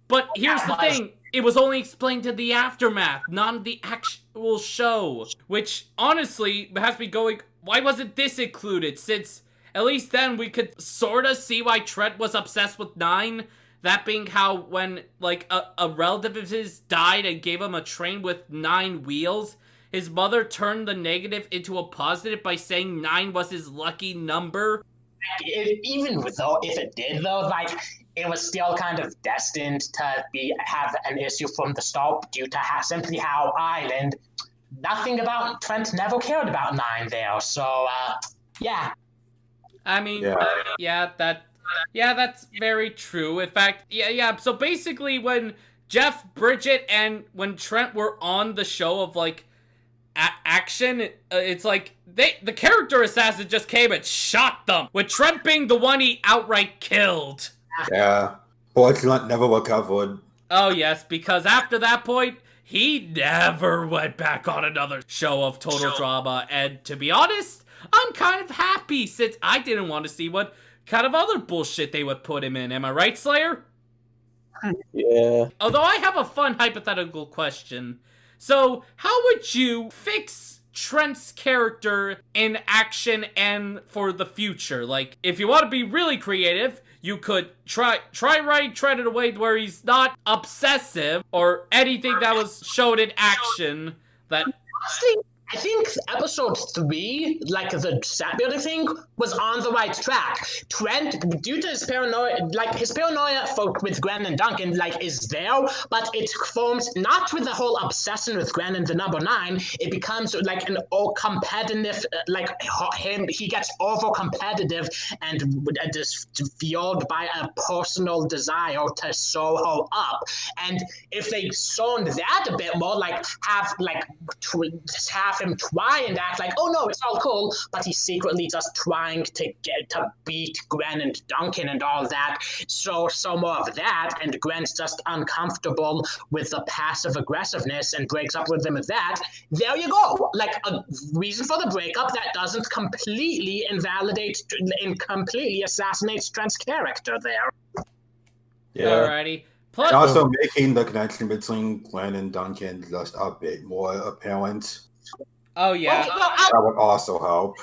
but here's the thing, it was only explained to the Aftermath, not the actual show. Which, honestly, has me going, why wasn't this included, since at least then we could sorta see why Trent was obsessed with 9. That being how when, like, a relative of his died and gave him a train with 9 wheels, his mother turned the negative into a positive by saying 9 was his lucky number.
Even though, if it did though, like, it was still kind of destined to have an issue from the start due to simply how Island, nothing about Trent never cared about 9 there, so, yeah.
I mean, that's very true. In fact, yeah. So basically, when Jeff, Bridget, and when Trent were on the show of like action, it's like the character assassin just came and shot them. With Trent being the one he outright killed.
Yeah, Portland never recovered.
Oh yes, because after that point, he never went back on another show of Total Drama, and to be honest, I'm kind of happy, since I didn't want to see what kind of other bullshit they would put him in. Am I right, Slayer?
Yeah.
Although I have a fun hypothetical question. So, how would you fix Trent's character in action and for the future? Like, if you want to be really creative, you could try it away where he's not obsessive or anything that was shown in action that...
I think episode 3, like the set building thing, was on the right track. Trent, due to his paranoia, with Gwen and Duncan, like, is there, but it forms not with the whole obsession with Gwen and the number 9. It becomes like an competitive, he gets over competitive and just fueled by a personal desire to show her up. And if they shown that a bit more, like have him try and act like, oh no, it's all cool, but he's secretly just trying to get to beat Gwen and Duncan and all that. So more of that, and Gwen's just uncomfortable with the passive aggressiveness and breaks up with him at that. There you go. Like a reason for the breakup that doesn't completely invalidate and completely assassinates Trent's character there.
Yeah.
Alrighty. Plus,
And also making the connection between Gwen and Duncan just a bit more apparent.
oh yeah.
Okay, well,
That would also help.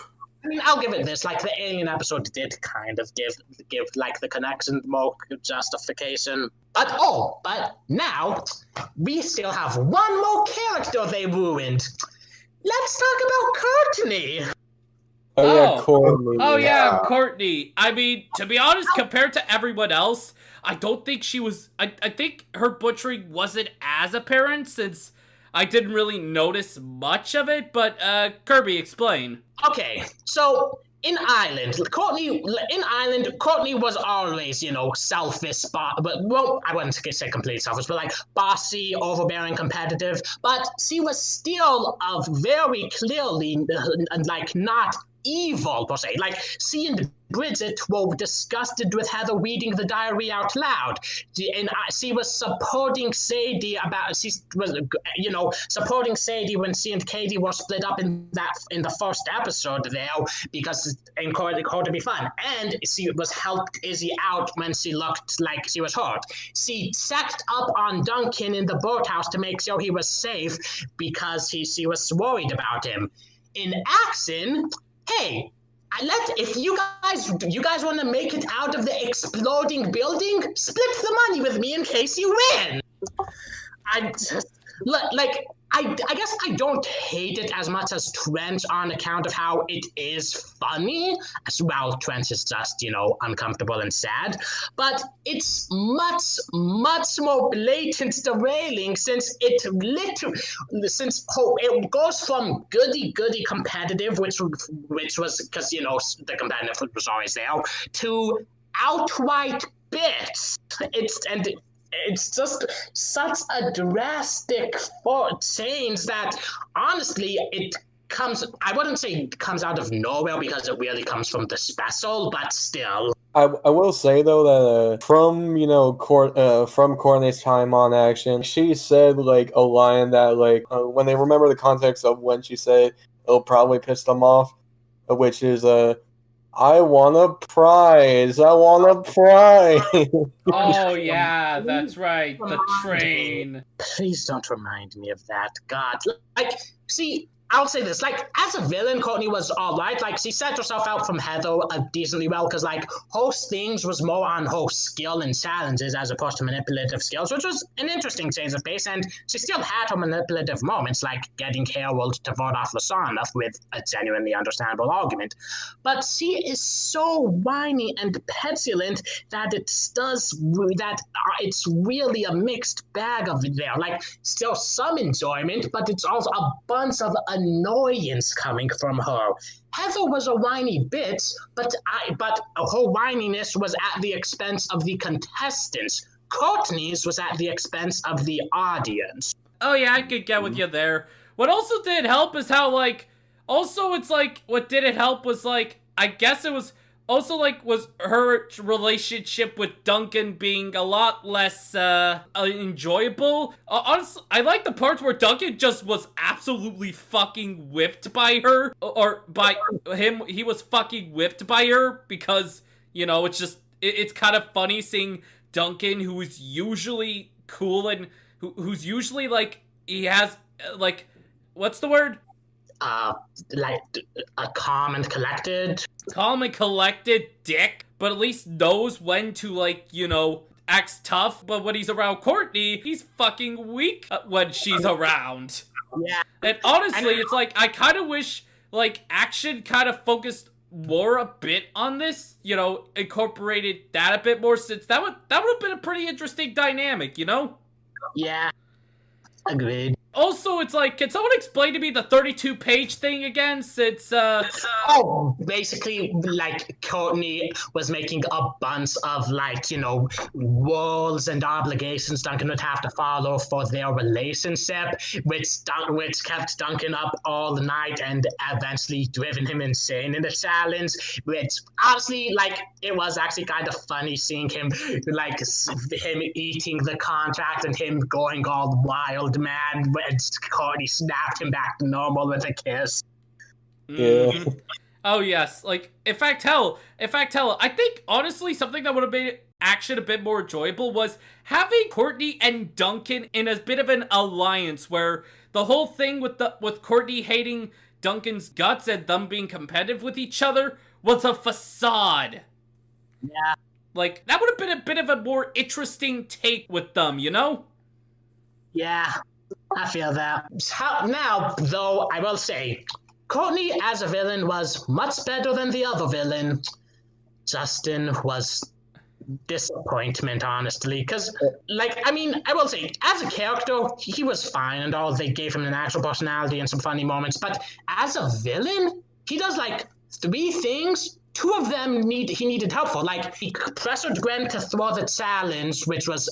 I mean, I'll give it this. Like, the Alien episode did kind of give like the connection more justification. But now we still have one more character they ruined. Let's talk about Courtney.
Oh, yeah,
Oh.
Courtney.
Oh yeah,
Yeah.
Courtney. I mean, to be honest, compared to everyone else, I don't think she was. I think her butchering wasn't as apparent since I didn't really notice much of it. But Kirby, explain.
Okay, so in Ireland, Courtney was always, selfish, but well, I wouldn't say completely selfish, but like bossy, overbearing, competitive. But she was still very clearly like not evil per se. Like she and Bridget were disgusted with Heather reading the diary out loud, and she was supporting Sadie supporting Sadie when she and Katie were split up in the first episode there because in order to be fun, and she was helped Izzy out when she looked like she was hurt. She checked up on Duncan in the boathouse to make sure he was safe because she was worried about him. In action, hey, if you guys want to make it out of the exploding building, split the money with me in case you win. I just I guess I don't hate it as much as Trent on account of how it is funny. As well, Trent is just, uncomfortable and sad. But it's much, much more blatant derailing since it goes from goody competitive, which was because, the competitive was always there, to outright bits. It's just such a drastic change that, honestly, I wouldn't say it comes out of nowhere because it really comes from the special, but still.
I will say though that from Courtney's time on Action, she said like a line that when they remember the context of when she said it'll probably piss them off, which is I want a prize. I want a prize.
Oh yeah, that's right. The train.
Please don't remind me of that. God, see, I'll say this, as a villain, Courtney was all right. She set herself out from Heather decently well because, her things was more on her skill and challenges as opposed to manipulative skills, which was an interesting change of pace. And she still had her manipulative moments, like getting Harold to vote off Lasagna with a genuinely understandable argument. But she is so whiny and petulant that it's really a mixed bag of it there. Still some enjoyment, but it's also a bunch of annoyance coming from her. Heather was a whiny bitch, but her whininess was at the expense of the contestants. Courtney's was at the expense of the audience.
Oh yeah, I could get with you there. What also did help is how what didn't help was I guess it was also was her relationship with Duncan being a lot less enjoyable. Honestly, I like the parts where Duncan just was absolutely fucking whipped by her, or by him. He was fucking whipped by her because it's kind of funny seeing Duncan, who is usually cool and who's usually he has what's the word?
A calm and collected
dick, but at least knows when to acts tough. But when he's around Courtney, he's fucking weak when she's around.
Yeah.
And honestly, it's I kind of wish Action kind of focused more a bit on this, incorporated that a bit more, since that would have been a pretty interesting dynamic,
Yeah. Agreed.
Also, it's like, can someone explain to me the 32-page thing again? Since,
Oh, basically, like, Courtney was making a bunch of, like, rules and obligations Duncan would have to follow for their relationship, which kept Duncan up all night and eventually driven him insane in the challenge, which, honestly, like, it was actually kind of funny seeing him, like, him eating the contract and him going all wild, man, when Courtney snapped him back to normal with a kiss.
Yeah.
Oh yes, like in fact, hell, I think honestly something that would have made action a bit more enjoyable was having Courtney and Duncan in a bit of an alliance where the whole thing with Courtney hating Duncan's guts and them being competitive with each other was a facade.
Yeah.
Like that would have been a bit of a more interesting take with them, you know?
Yeah, I feel that. Now, though, I will say, Courtney as a villain was much better than the other villain. Justin was disappointment, honestly, because, like, I mean, I will say, as a character, he was fine and all. They gave him an actual personality and some funny moments, but as a villain, he does, like, 3 things. 2 of them he needed help for. Like, he pressured Gwen to throw the challenge, which was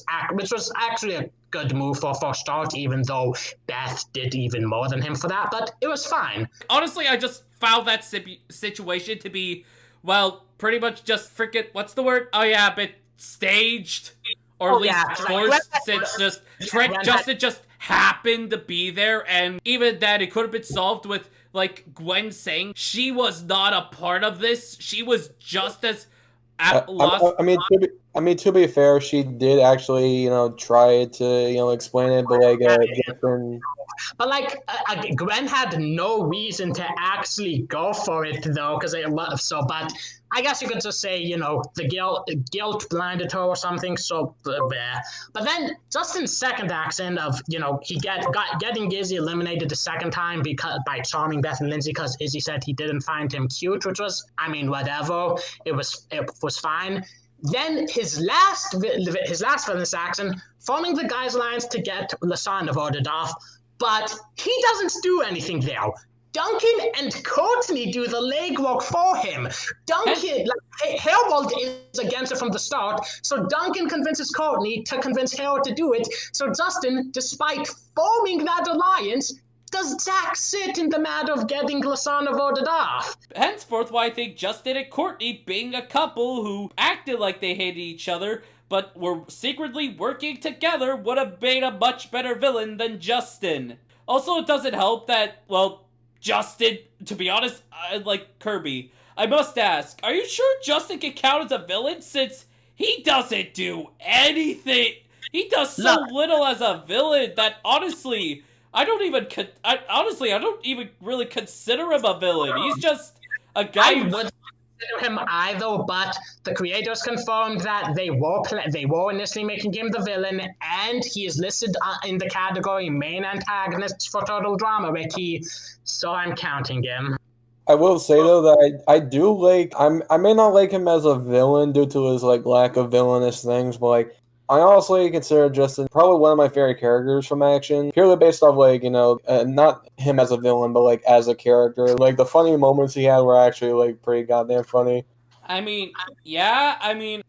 actually a good move for start, even though Beth did even more than him for that, but it was fine.
Honestly, I just found that situation to be, well, pretty much just freaking, what's the word? Oh yeah, a bit staged. Or at least forced, since Justin just happened to be there, and even that, it could have been solved with, like, Gwen saying she was not a part of this. She was just as lost.
I mean, to be fair, she did actually, try to, explain it, but like, different.
But like, Gwen had no reason to actually go for it though, because but I guess you could just say, the guilt blinded her or something. So, but then Justin's second accent of, he getting Izzy eliminated the second time by charming Beth and Lindsay because Izzy said he didn't find him cute, which was, I mean, whatever. It was fine. Then his last villainous accent, forming the guys' lines to get Lasagna voted off, but he doesn't do anything there. Duncan and Courtney do the legwork for him. Harold is against it from the start, so Duncan convinces Courtney to convince Harold to do it. So Justin, despite forming that alliance, does Zach sit in the matter of getting Lasagna voted off?
Henceforth, why I think Justin and Courtney, being a couple who acted like they hated each other, but were secretly working together, would have made a much better villain than Justin. Also, it doesn't help that, well, Justin, to be honest, I like Kirby. I must ask, are you sure Justin can count as a villain since he doesn't do anything? He does so little as a villain that honestly, I don't even really consider him a villain. He's just a guy
I would consider him either, but the creators confirmed that they were initially making him the villain, and he is listed in the category main antagonist for Total Drama Wiki, so I'm counting him.
I will say though that I do like I may not like him as a villain due to his like lack of villainous things, but like I honestly consider Justin probably one of my favorite characters from Action, purely based off like, not him as a villain, but like as a character. Like the funny moments he had were actually like pretty goddamn funny.
I mean, yeah,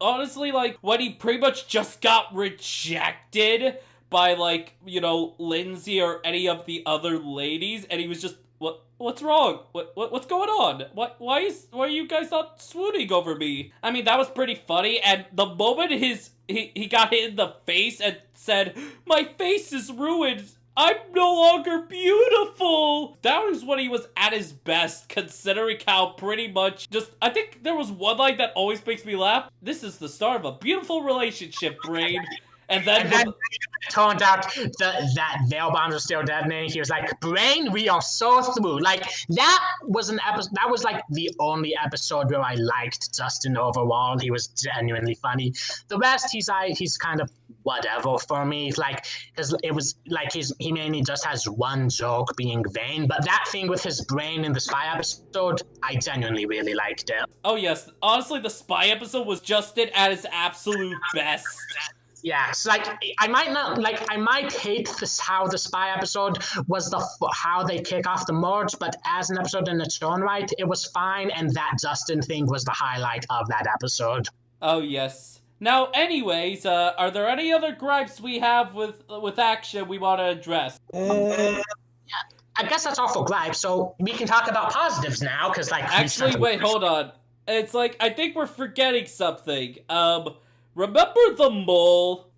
honestly, like, when he pretty much just got rejected by, like, Lindsay or any of the other ladies, and he was just, what's wrong? What's going on? Why are you guys not swooning over me? I mean, that was pretty funny, and the moment he got hit in the face and said, my face is ruined, I'm no longer beautiful! That was when he was at his best, considering how pretty much I think there was one line that always makes me laugh. This is the start of a beautiful relationship, Brain. And then
it turned out that veil bombs are still detonating. He was like, Brain, we are so through. Like, that was an episode, that was like the only episode where I liked Justin overall. He was genuinely funny. The rest, he's kind of whatever for me. Like, it was like he mainly just has one joke being vain, but that thing with his brain in the spy episode, I genuinely really liked it.
Oh yes, honestly, the spy episode was Justin at his absolute best.
Yeah, it's like I might hate this how the spy episode was how they kick off the merge, but as an episode in its own right, it was fine, and that Justin thing was the highlight of that episode.
Oh yes. Now, anyways, are there any other gripes we have with action we want to address?
I guess that's all for gripes, so we can talk about positives now, because
Actually, wait, hold on. It's like I think we're forgetting something. Remember the mole?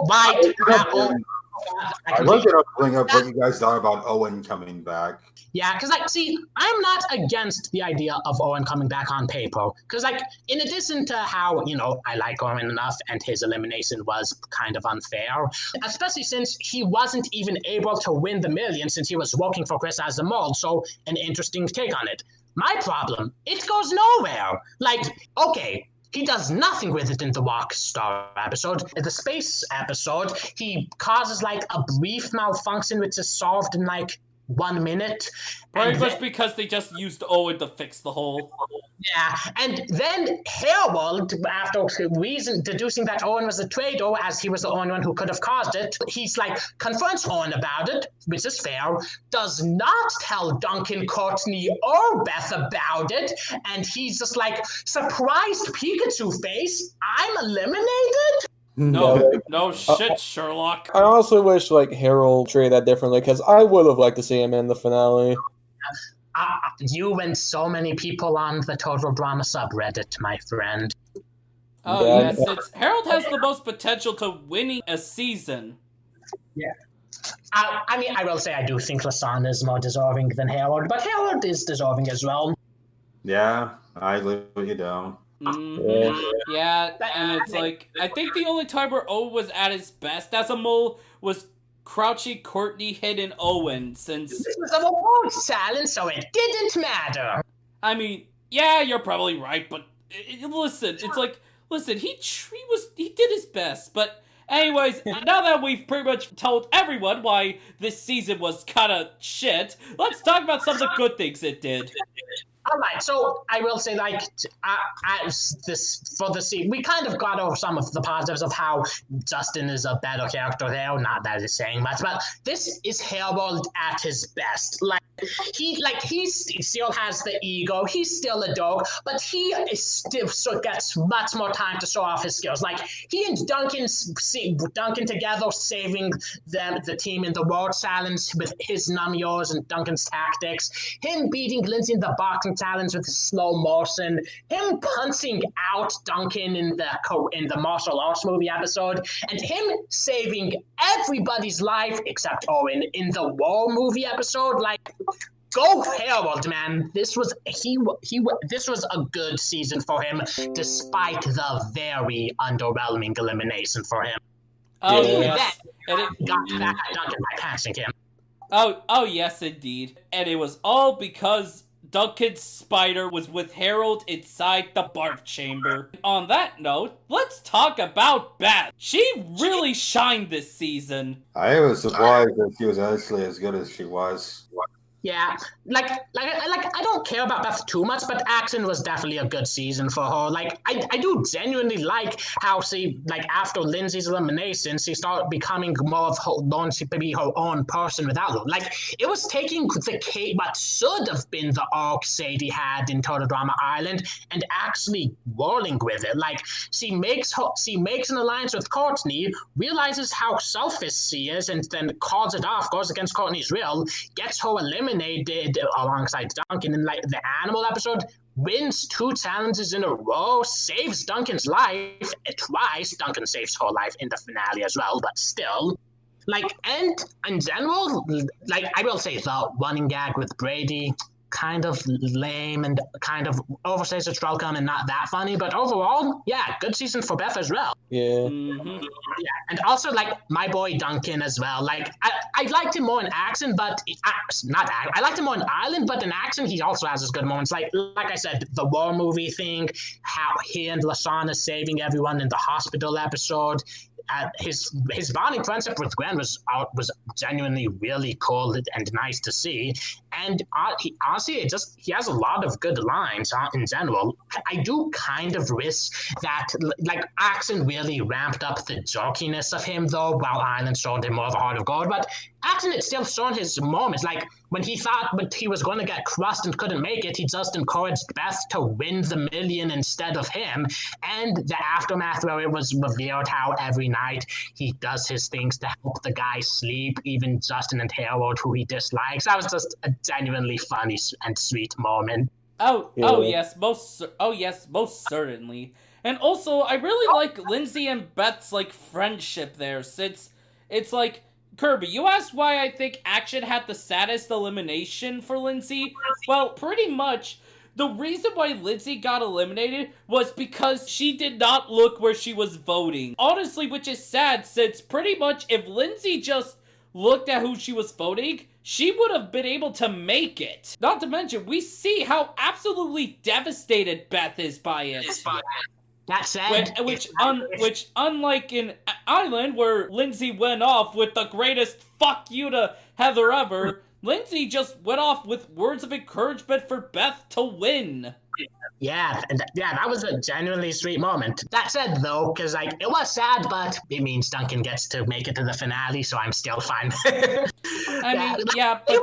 Right.
I was gonna bring up what you guys thought about Owen coming back.
Yeah, because see, I'm not against the idea of Owen coming back on paper. Because in addition to how I like Owen enough, and his elimination was kind of unfair, especially since he wasn't even able to win the million since he was working for Chris as the mole. So an interesting take on it. My problem, it goes nowhere. Okay. He does nothing with it in the Rockstar episode. In the Space episode, he causes a brief malfunction which is solved in 1 minute.
Very much because they just used Owen to fix the hole.
Yeah, and then Harold, after deducing that Owen was the traitor, as he was the only one who could have caused it, he's confronts Owen about it, which is fair, does not tell Duncan, Courtney, or Beth about it, and he's just surprised Pikachu face, I'm eliminated?
No shit, Sherlock.
I honestly wish Harold treated that differently, because I would have liked to see him in the finale.
You and so many people on the Total Drama subreddit, my friend.
Oh yes, Harold has the most potential to winning a season.
Yeah. I will say I do think Lasan is more deserving than Harold, but Harold is deserving as well.
Yeah, I live with you down.
Mm-hmm. Yeah, and it's I think the only time where Owen was at his best as a mole was crouching Courtney hidden Owen, since
this was a award challenge, so it didn't matter.
I mean, yeah, you're probably right, but listen, he did his best, but anyways, now that we've pretty much told everyone why this season was kinda shit, let's talk about some of the good things it did.
All right, so I will say, for the scene, we kind of got over some of the positives of how Justin is a better character there. Not that it's saying much, but this is Harold at his best. He still has the ego. He's still a dog, but he is still gets much more time to show off his skills. He and Duncan together saving the team in the World Challenge with his numbers and Duncan's tactics. Him beating Lindsay in the boxing challenge with slow motion, him punching out Duncan in the martial arts movie episode, and him saving everybody's life except Owen in the war movie episode. Go Harold, man! This was a good season for him, despite the very underwhelming elimination for him.
Oh yes,
and it got back at Duncan by passing him.
Oh yes, indeed, and it was all because Duncan's spider was with Harold inside the barf chamber. On that note, let's talk about Beth. She really shined this season.
I was surprised that she was actually as good as she was.
Yeah, I don't care about Beth too much, but Action was definitely a good season for her. I do genuinely like how she, after Lindsay's elimination, she started becoming more of her, learned to be her own person without her. It was taking what should have been the arc Sadie had in Total Drama Island and actually whirling with it. She makes an alliance with Courtney, realizes how selfish she is, and then calls it off, goes against Courtney's will, gets her eliminated alongside Duncan in the animal episode, wins 2 challenges in a row, saves Duncan's life twice. Duncan saves her life in the finale as well, but still. And in general, I will say the running gag with Brady, kind of lame and kind of overstays its welcome and not that funny, but overall, yeah, good season for Beth as well.
Yeah.
Mm-hmm.
Yeah, and also my boy Duncan as well. I liked him more in Action, but I liked him more in Island, but in Action he also has his good moments. Like I said, the war movie thing, how he and Lasana saving everyone in the hospital episode. his bonding friendship with Gwen was genuinely really cool and nice to see. And honestly, he has a lot of good lines in general. I do kind of wish that like Axon really ramped up the jokiness of him though, while Island showed him more of a heart of gold. But Axon had still shown his moments, like when he thought he was going to get crushed and couldn't make it, he just encouraged Beth to win the million instead of him. And the aftermath where it was revealed how every night he does his things to help the guy sleep, even Justin and Harold, who he dislikes. That was just a genuinely funny and sweet moment.
Oh yes, most certainly. And also, I really like Lindsay and Beth's like friendship there, since it's like, Kirby, you asked why I think Action had the saddest elimination for Lindsay. Well, pretty much, the reason why Lindsay got eliminated was because she did not look where she was voting. Honestly, which is sad, since pretty much if Lindsay just looked at who she was voting, she would have been able to make it. Not to mention, we see how absolutely devastated Beth is by it.
That said,
which unlike in Island, where Lindsay went off with the greatest fuck you to Heather ever, Lindsay just went off with words of encouragement for Beth to win.
Yeah, that was a genuinely sweet moment. That said, though, because like it was sad, but it means Duncan gets to make it to the finale, so I'm still fine.
I mean, yeah, but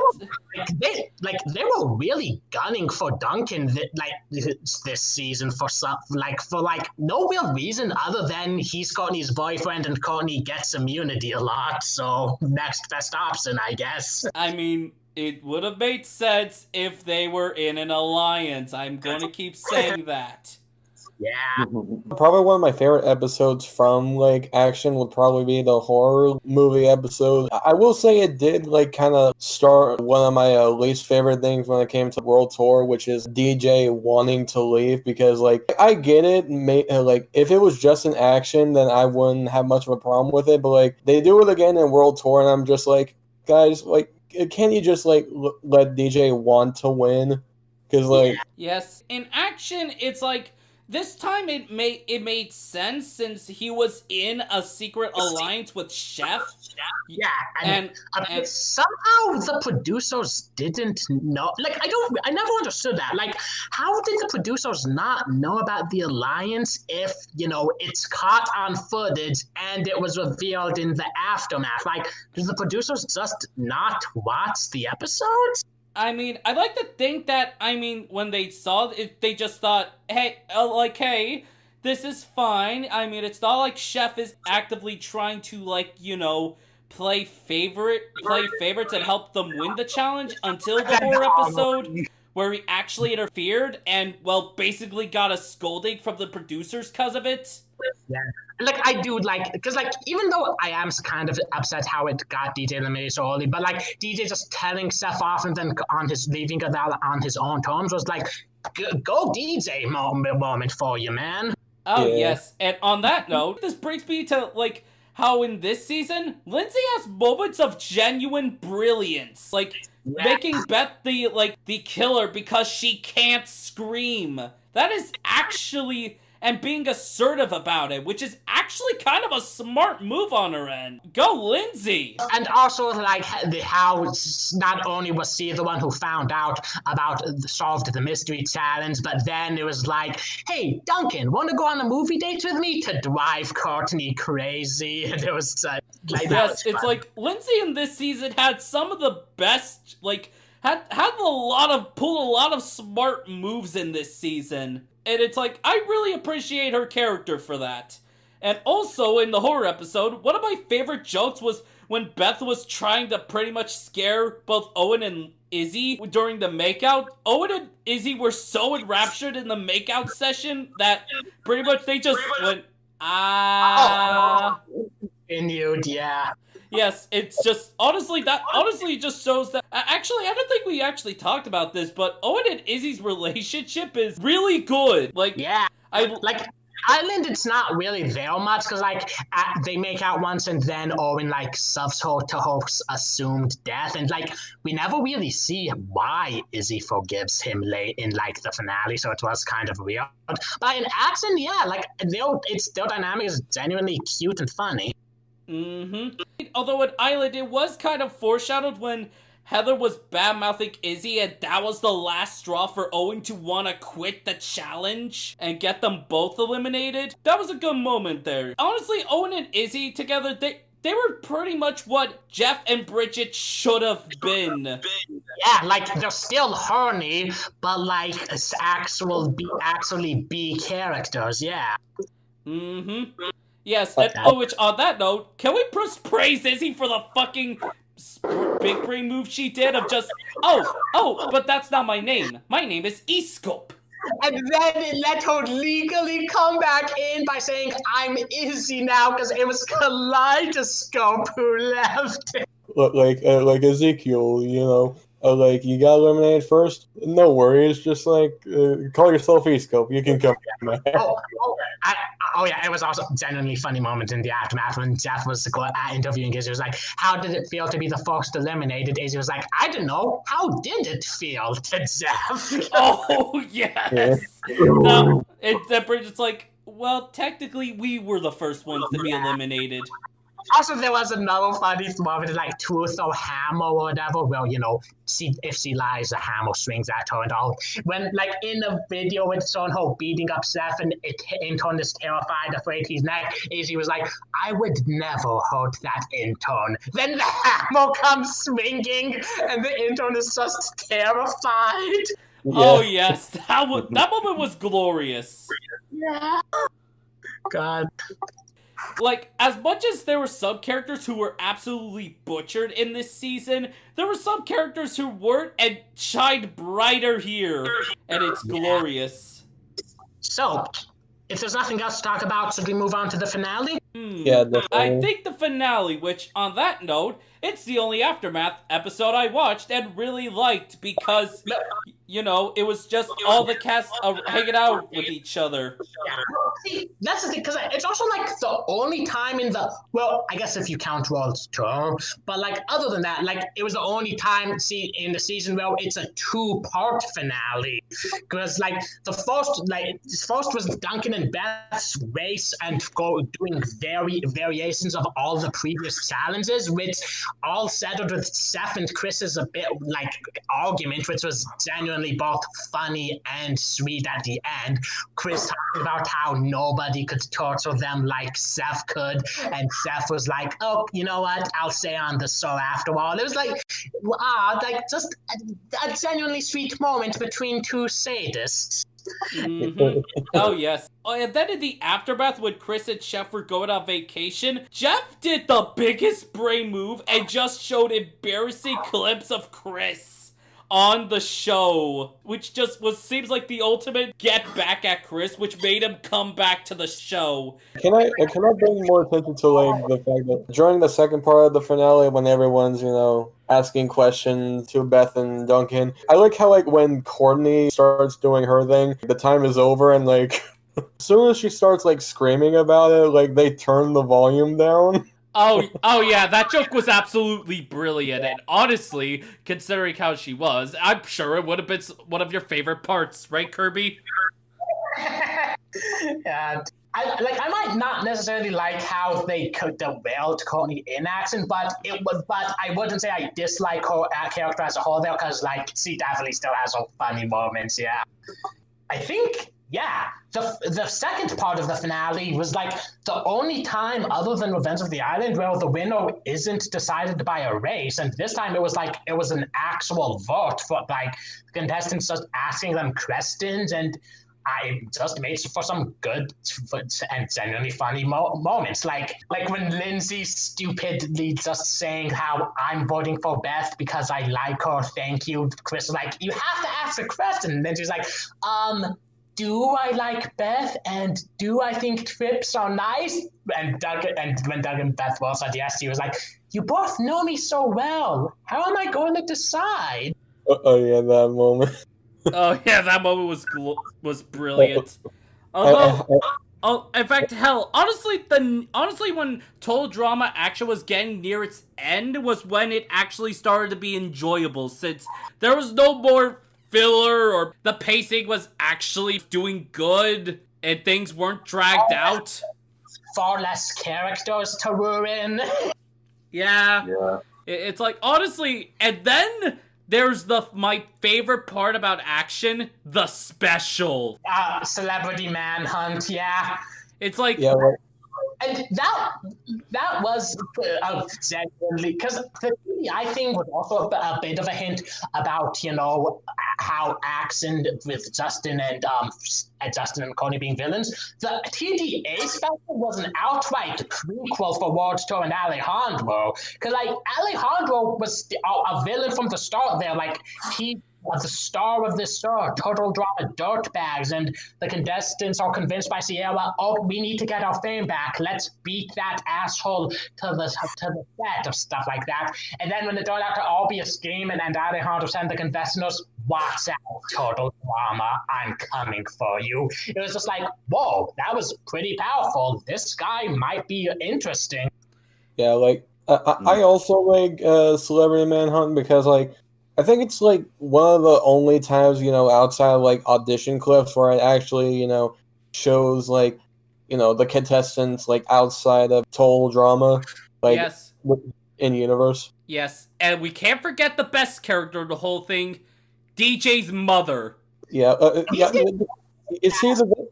they were really gunning for Duncan this season for no real reason other than he's Courtney's boyfriend and Courtney gets immunity a lot. So next best option, I guess.
I mean, it would have made sense if they were in an alliance. I'm going to keep saying that.
Yeah.
Probably one of my favorite episodes from like Action would probably be the horror movie episode. I will say it did like kind of start one of my least favorite things when it came to World Tour, which is DJ wanting to leave, because like I get it, like if it was just an Action, then I wouldn't have much of a problem with it. But like they do it again in World Tour, and I'm just like, guys, like, can't you just like let DJ want to win? Because like
yes, in Action, it's like this time it made sense since he was in a secret alliance with Chef.
Yeah, and somehow the producers didn't know. Like I never understood that. Like, how did the producers not know about the alliance if it's caught on footage and it was revealed in the aftermath? Like, did the producers just not watch the episodes?
I mean, I'd like to think that, when they saw it, they just thought, hey, this is fine. I mean, it's not like Chef is actively trying to, play favorites and help them win the challenge until the horror episode where he actually interfered and, basically got a scolding from the producers because of it.
Yeah. Like, I do, because, even though I am kind of upset how it got DJ eliminated so early, but, DJ just telling Seth off and then leaving it out on his own terms was, go DJ moment for you, man.
Oh, yeah. Yes. And on that note, this brings me to, how in this season, Lindsay has moments of genuine brilliance. Making Beth the killer because she can't scream. That is actually... and being assertive about it, which is actually kind of a smart move on her end. Go, Lindsay!
And also, how not only was she the one who found out solved the mystery challenge, but then it was hey, Duncan, want to go on a movie date with me to drive Courtney crazy? And it was
yes, it's fun. Lindsay in this season had some of the best, pulled a lot of smart moves in this season. And it's I really appreciate her character for that. And also, in the horror episode, one of my favorite jokes was when Beth was trying to pretty much scare both Owen and Izzy during the makeout. Owen and Izzy were so enraptured in the makeout session that pretty much they just went,
Continued, yeah.
Yes, it's just, honestly just shows that, actually, I don't think we actually talked about this, but Owen and Izzy's relationship is really good.
Yeah. Island, it's not really there much because like they make out once and then Owen like subs her to her assumed death, and like we never really see why Izzy forgives him late in like the finale, so it was kind of weird. But in action, yeah, like their dynamic is genuinely cute and funny.
Although at Island, it was kind of foreshadowed when Heather was bad-mouthing Izzy, and that was the last straw for Owen to want to quit the challenge and get them both eliminated. That was a good moment there. Honestly, Owen and Izzy together, they were pretty much what Jeff and Bridget should have been.
Yeah, like they're still horny, but like actually be characters. Yeah.
Yes, and which on that note, can we praise Izzy for the fucking big brain move she did of just, but that's not my name. My name is Escope.
And then it let her legally come back in by saying, I'm Izzy now, because it was Kaleidoscope who left.
Like Ezekiel, like you got eliminated first. No worries, just like call yourself Escope. You can come back.
Yeah, it was also a genuinely funny moment in the aftermath when Jeff was interviewing Izzy. He was like, how did it feel to be the first eliminated? Izzy was like, I don't know. How did it feel to Jeff?
Oh, yes. No, that Bridget's like, well, technically, we were the first ones to be eliminated.
Also, there was another funny moment, like Tooth or Hammer or whatever, where, if she lies, the hammer swings at her and all. When, like, in the video, it's showing her beating up Seth and Intern is terrified, afraid he's next, Izzy was like, I would never hurt that intern. Then the hammer comes swinging, and the intern is just terrified.
Yeah.
Oh, yes. That moment was glorious.
Yeah. God.
Like, as much as there were some characters who were absolutely butchered in this season, there were some characters who weren't and shined brighter here, and it's glorious.
So, if there's nothing else to talk about, should we move on to the finale?
Yeah, definitely.
I think the finale, which, on that note, it's the only Aftermath episode I watched and really liked because, it was just all the cast hanging out with each other.
Yeah. See, that's the thing, because it's also, like, the only time in the, well, I guess if you count World's Tour, but, like, other than that, like, it was the only time, in the season where it's a two-part finale, because, like, the first was Duncan and Beth's race and doing variations of all the previous challenges, which all settled with Seth and Chris's a bit, like, argument, which was genuinely both funny and sweet at the end. Chris talked about how nobody could torture them like Seth could, and Seth was like, oh, you know what, I'll stay on the show after all. It was like just a genuinely sweet moment between two sadists.
Oh, yes. Oh, and then in the aftermath, when Chris and Jeff were going on vacation, Jeff did the biggest brain move and just showed embarrassing clips of Chris on the show, which just seems like the ultimate get back at Chris, which made him come back to the show.
Can I bring more attention to like the fact that during the second part of the finale, when everyone's asking questions to Beth and Duncan, I like how like when Courtney starts doing her thing, the time is over, and like as soon as she starts like screaming about it, like they turn the volume down.
Oh yeah, that joke was absolutely brilliant, and honestly, considering how she was, I'm sure it would have been one of your favorite parts, right, Kirby?
Yeah, I might not necessarily like how they derailed Courtney in action, but I wouldn't say I dislike her character as a whole there, because like she definitely still has some funny moments. Yeah, I think. Yeah, the second part of the finale was like the only time other than Revenge of the Island where the winner isn't decided by a race, and this time it was an actual vote for like contestants just asking them questions, and I just made for some good and genuinely funny moments, like when Lindsay stupidly just saying how I'm voting for Beth because I like her, thank you. Chris was like, you have to ask a question, and then she's like, do I like Beth, and do I think trips are nice? And when Doug and Beth both said yes, he was like, you both know me so well. How am I going to decide?
Oh yeah, that moment.
Oh yeah, that moment was brilliant. Although Oh, in fact, hell, honestly, when Total Drama Action was getting near its end was when it actually started to be enjoyable, since there was no more filler, or the pacing was actually doing good, and things weren't dragged out.
Far less characters to ruin.
Yeah.
Yeah.
It's like, honestly, and then there's my favorite part about Action, the special.
Celebrity Manhunt, yeah.
It's like,
Yeah, like,
And that was genuinely, because the I think was also a bit of a hint about how Axe with Justin and Coney being villains. The TDA special was an outright prequel for World Tour and Alejandro, because like Alejandro was a villain from the start. There, like he was the star of this show, Total Drama Dirtbags, and the contestants are convinced by Sierra, oh, we need to get our fame back. Let's beat that asshole to the set of stuff like that. And then when it turned out to all be a scheme, and Alejandro sent the contestants, watch out, Total Drama, I'm coming for you. It was just like, whoa, that was pretty powerful. This guy might be interesting.
yeah, like I also like Celebrity Manhunt because like I think it's like one of the only times outside of like audition clips where it actually shows like the contestants like outside of Total Drama, like
yes,
in universe.
yes, and we can't forget the best character of the whole thing, DJ's mother.
Yeah, yeah. You see the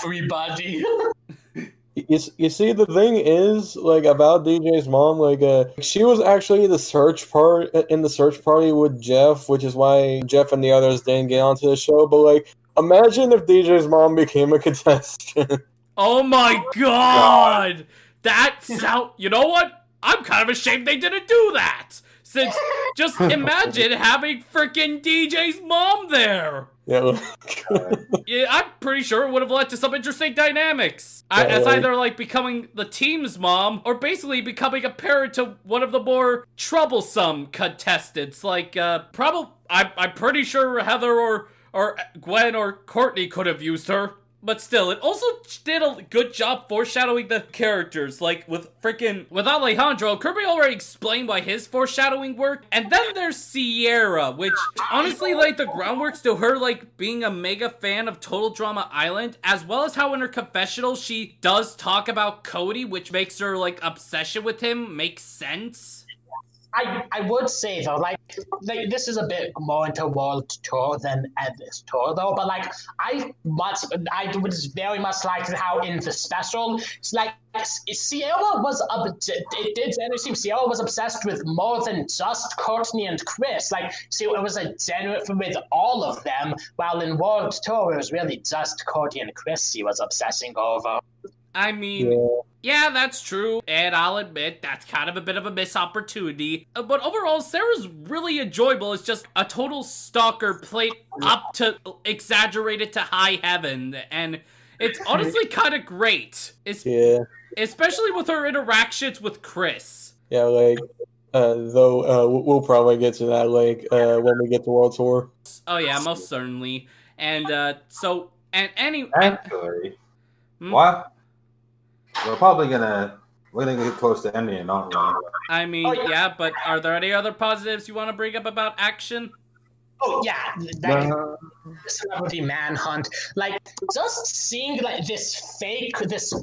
Everybody.
you see the thing is like about DJ's mom, like she was actually the search part in the search party with Jeff, which is why Jeff and the others didn't get onto the show. But like, imagine if DJ's mom became a contestant.
Oh my god! That sound. You know what? I'm kind of ashamed they didn't do that. Since just imagine having freaking DJ's mom there.
Yeah,
Yeah, I'm pretty sure it would have led to some interesting dynamics. As either like becoming the team's mom, or basically becoming a parent to one of the more troublesome contestants. Like, I'm pretty sure Heather or Gwen or Courtney could have used her. But still, it also did a good job foreshadowing the characters. Like, with Alejandro, Kirby already explained why his foreshadowing worked. And then there's Sierra, which honestly laid the groundwork to her, like, being a mega fan of Total Drama Island, as well as how in her confessional she does talk about Cody, which makes her, like, obsession with him make sense.
I would say though, like this is a bit more into World Tour than at this tour though, but like I would very much like how in the special, it's like Sierra was it did generally seem Sierra was obsessed with more than just Courtney and Chris. Like, see, it was a genuine with all of them, while in World Tour it was really just Courtney and Chris he was obsessing over.
I mean, yeah, that's true, and I'll admit that's kind of a bit of a missed opportunity. But overall, Sarah's really enjoyable. It's just a total stalker played up to exaggerated to high heaven, and it's honestly kind of great. Especially with her interactions with Chris.
Yeah, like though we'll probably get to that like when we get to World Tour.
Oh yeah, most certainly. And anyway,
Actually, what? We're gonna get close to ending, aren't we?
I mean, yeah, but are there any other positives you want to bring up about Action?
Oh yeah, Celebrity Manhunt. Like just seeing like this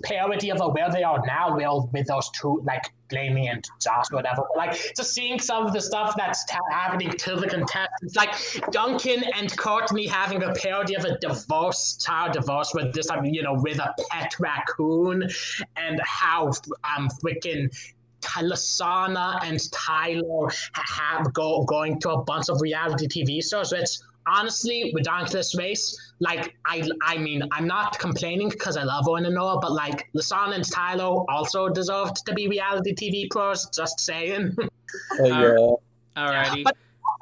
parody of where they are now, with those two like Blamey and Josh or whatever. But, like just seeing some of the stuff that's happening to the contestants, like Duncan and Courtney having a parody of a child divorce with this, with a pet raccoon, and how freaking Lasana and Tyler have going to a bunch of reality TV shows. It's honestly ridiculous race. Like I mean, I'm not complaining because I love Owen and Noah, but like Lasana and Tyler also deserved to be reality TV pros. Just saying.
Yeah.
Alrighty.
But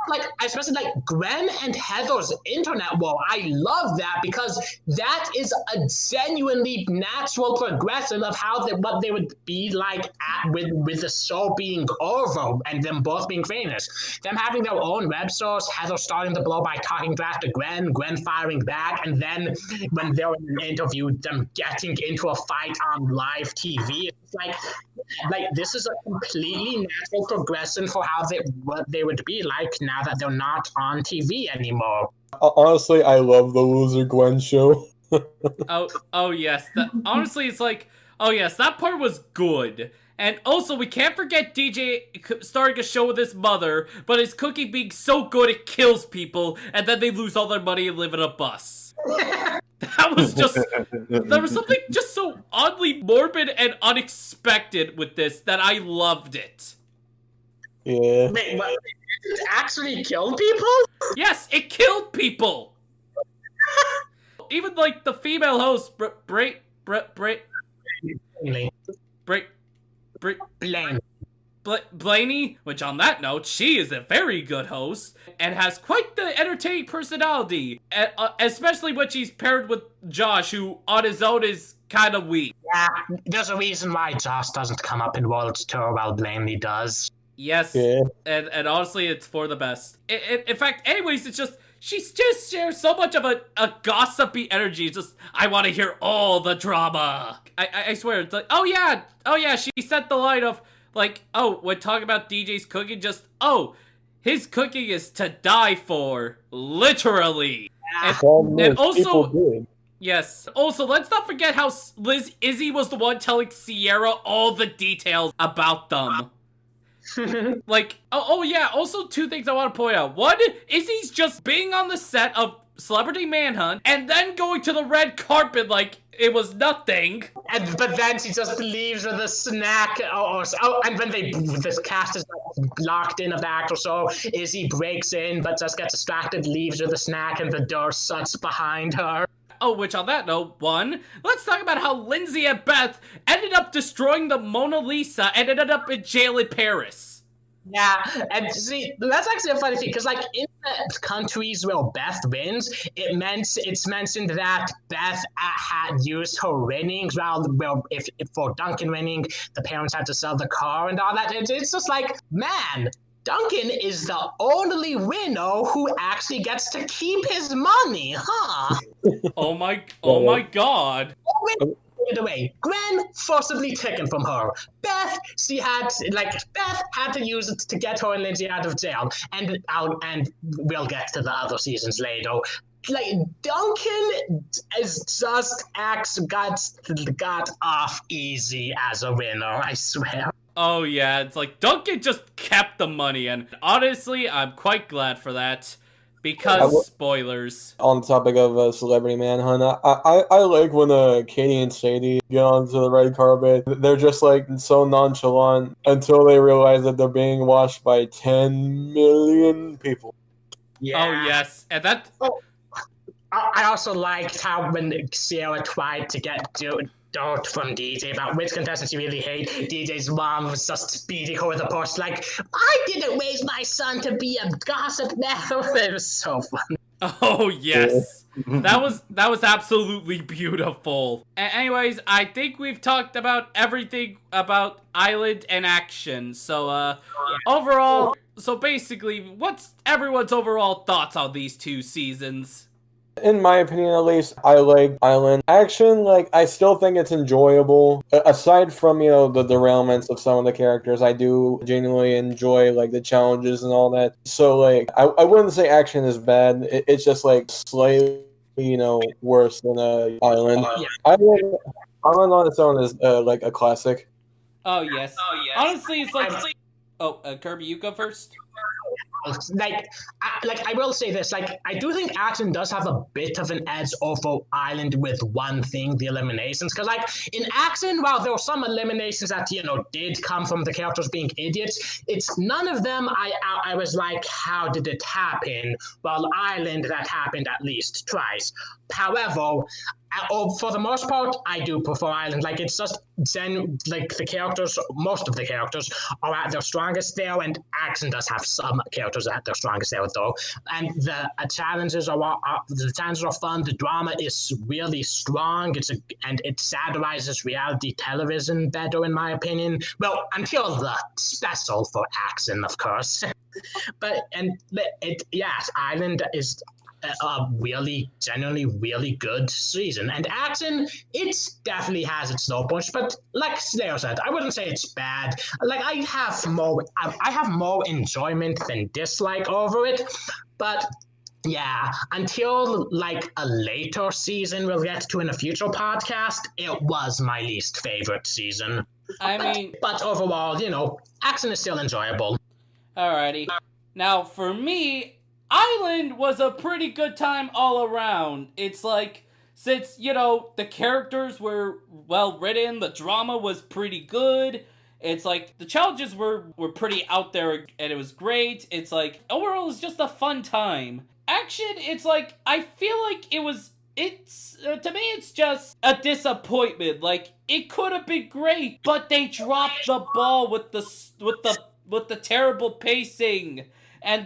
like, especially like Gwen and Heather's internet war. I love that because that is a genuinely natural progression of what they would be like with the show being over and them both being famous. Them having their own web shows, Heather starting the blow by talking back to Gwen, Gwen firing back, and then when they're in an interview, them getting into a fight on live TV. It's like this is a completely natural progression for what they would be like now that they're not on TV anymore.
Honestly, I love the Loser Gwen show.
Oh yes. Honestly, it's like, oh yes, that part was good. And also, we can't forget DJ starting a show with his mother, but his cooking being so good it kills people, and then they lose all their money and live in a bus. That was just... There was something just so oddly morbid and unexpected with this that I loved it.
Yeah.
Wait, what? It actually killed people?
Yes, it killed people! Even, like, the female host, Blaney, which on that note, she is a very good host and has quite the entertaining personality, especially when she's paired with Josh, who on his own is kind of weak.
Yeah, there's a reason why Josh doesn't come up in World Tour while Blaney does.
Yes,
yeah.
And honestly, it's for the best. In fact, anyways, it's just, she just shares so much of a gossipy energy. It's just, I want to hear all the drama. I swear, it's like, oh yeah, she said the line of, like, oh, when talking about DJ's cooking, just, oh, his cooking is to die for, literally. And also, yes, also, let's not forget how Izzy was the one telling Sierra all the details about them. Like, oh yeah, also two things I want to point out. One, Izzy's just being on the set of Celebrity Manhunt, and then going to the red carpet like it was nothing.
But then she just leaves with a snack, and when this cast is locked in a back or so, Izzy breaks in, but just gets distracted, leaves with a snack, and the door shuts behind her.
Oh, which on that note, one, let's talk about how Lindsay and Beth ended up destroying the Mona Lisa and ended up in jail in Paris.
Yeah, and see, that's actually a funny thing, because, like, in the countries where Beth wins, it's mentioned that Beth had used her winnings, well, if for Duncan winning, the parents had to sell the car and all that. It's just like, man, Duncan is the only winner who actually gets to keep his money, huh?
Oh my god.
Away. Gwen forcibly taken from her. Beth had to use it to get her and Lindsay out of jail. And we'll get to the other seasons later. Like, Duncan is just got off easy as a winner, I swear.
Oh yeah, it's like Duncan just kept the money, and honestly, I'm quite glad for that. Because, spoilers.
On the topic of Celebrity Manhunt, I like when Katie and Sadie get onto the red carpet. They're just like so nonchalant until they realize that they're being watched by 10 million people.
Yeah.
Oh yes, and that...
I also liked how when Sierra tried to get dirt from DJ about which contestant she really hated, DJ's mom was just beating her with a push, like, I didn't raise my son to be a gossip now. It was so funny.
Oh yes, that was absolutely beautiful. Anyways, I think we've talked about everything about Island and Action. So overall, so basically, what's everyone's overall thoughts on these two seasons?
In my opinion, at least, I like Island. Action, like, I still think it's enjoyable. Aside from, the derailments of some of the characters, I do genuinely enjoy, like, the challenges and all that. So, like, I wouldn't say Action is bad. It's just, like, slightly, worse than Island. Island on its own is, like, a classic.
Oh, yes. Honestly, it's like... Oh, Kirby, you go first.
I will say this, I do think Action does have a bit of an edge over Island with one thing, the eliminations, because in Action, while there were some eliminations that did come from the characters being idiots, it's none of them I was like, how did it happen? While Island, that happened at least twice. However, For the most part, I do prefer Island. Like, it's just like the characters, most of the characters are at their strongest there, and Action does have some characters at their strongest there, though. And the challenges are fun. The drama is really strong. And it satirizes reality television better, in my opinion. Well, until the special for Action, of course. Island is a really, generally really good season. And Action, it definitely has its low points, but like Slayer said, I wouldn't say it's bad. Like, I have more enjoyment than dislike over it, but yeah, until like a later season we'll get to in a future podcast, it was my least favorite season. But overall, Action is still enjoyable.
Alrighty. Now, for me, Island was a pretty good time all around. It's like, since, the characters were well written, the drama was pretty good, it's like, the challenges were pretty out there, and it was great. It's like, overall, it was just a fun time. Action, it's like, I feel like to me, it's just a disappointment. Like, it could have been great, but they dropped the ball with the terrible pacing and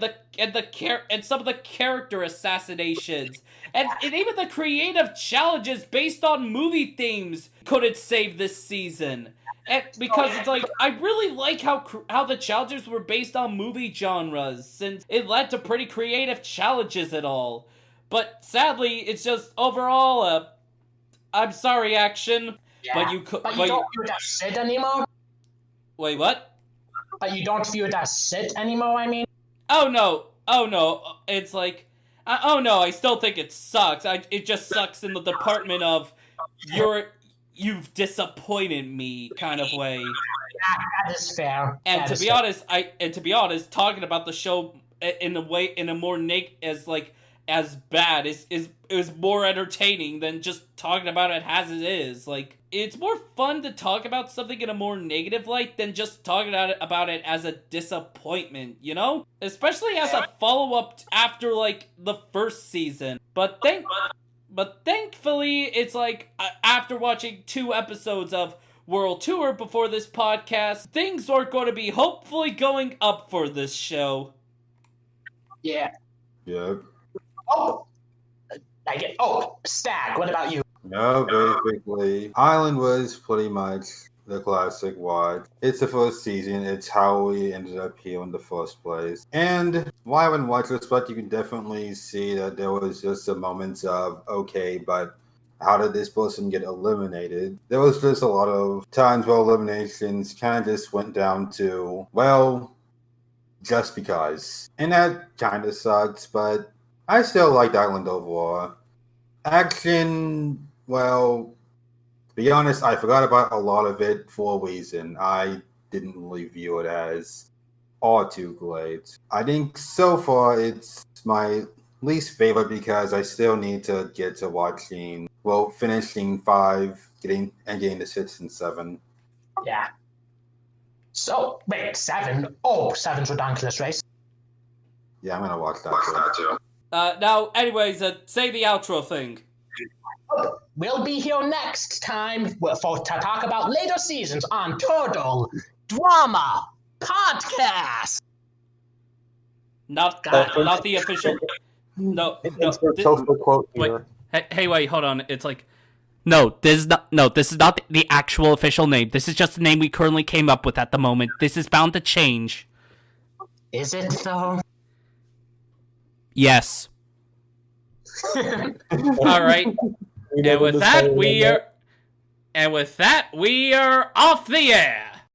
some of the character assassinations, and even the creative challenges based on movie themes couldn't save this season. And because it's like, I really like how the challenges were based on movie genres, since it led to pretty creative challenges and all. But sadly, it's just overall, I'm sorry, Action, but you
don't view it as shit anymore.
Wait, what?
But you don't view it as shit anymore, I mean?
Oh no, it's like, oh no, I still think it sucks. It just sucks in the department of, you've disappointed me kind of way.
Yeah, that is fair.
And to be honest, talking about the show in a more as bad is more entertaining than just talking about it as it is. Like, it's more fun to talk about something in a more negative light than just talking about it as a disappointment, Especially as a follow-up after, like, the first season. But thankfully, it's like, after watching 2 episodes of World Tour before this podcast, things are going to be hopefully going up for this show.
Yeah.
Yeah.
Stag, what about you?
No, basically, Island was pretty much the classic watch. It's the first season. It's how we ended up here in the first place. And while in retrospect, you can definitely see that there was just some moments of, okay, but how did this person get eliminated? There was just a lot of times where eliminations kind of just went down to, well, just because. And that kind of sucks, but I still liked Island overall. Action, well, to be honest, I forgot about a lot of it for a reason. I didn't really view it as all too great. I think so far it's my least favorite because I still need to get to finishing 5, getting to 6 and 7.
Yeah. So, wait, 7? Oh, 7's Redonkulous Race.
Yeah, I'm gonna watch that too.
Now, anyways, say the outro thing.
We'll be here next time to talk about later seasons on Turtle Drama Podcast.
Not the official. No.
Quote here.
Wait, wait, hold on. It's like, this is not the actual official name. This is just the name we currently came up with at the moment. This is bound to change.
Is it though?
Yes. All right. And with that, we are off the air.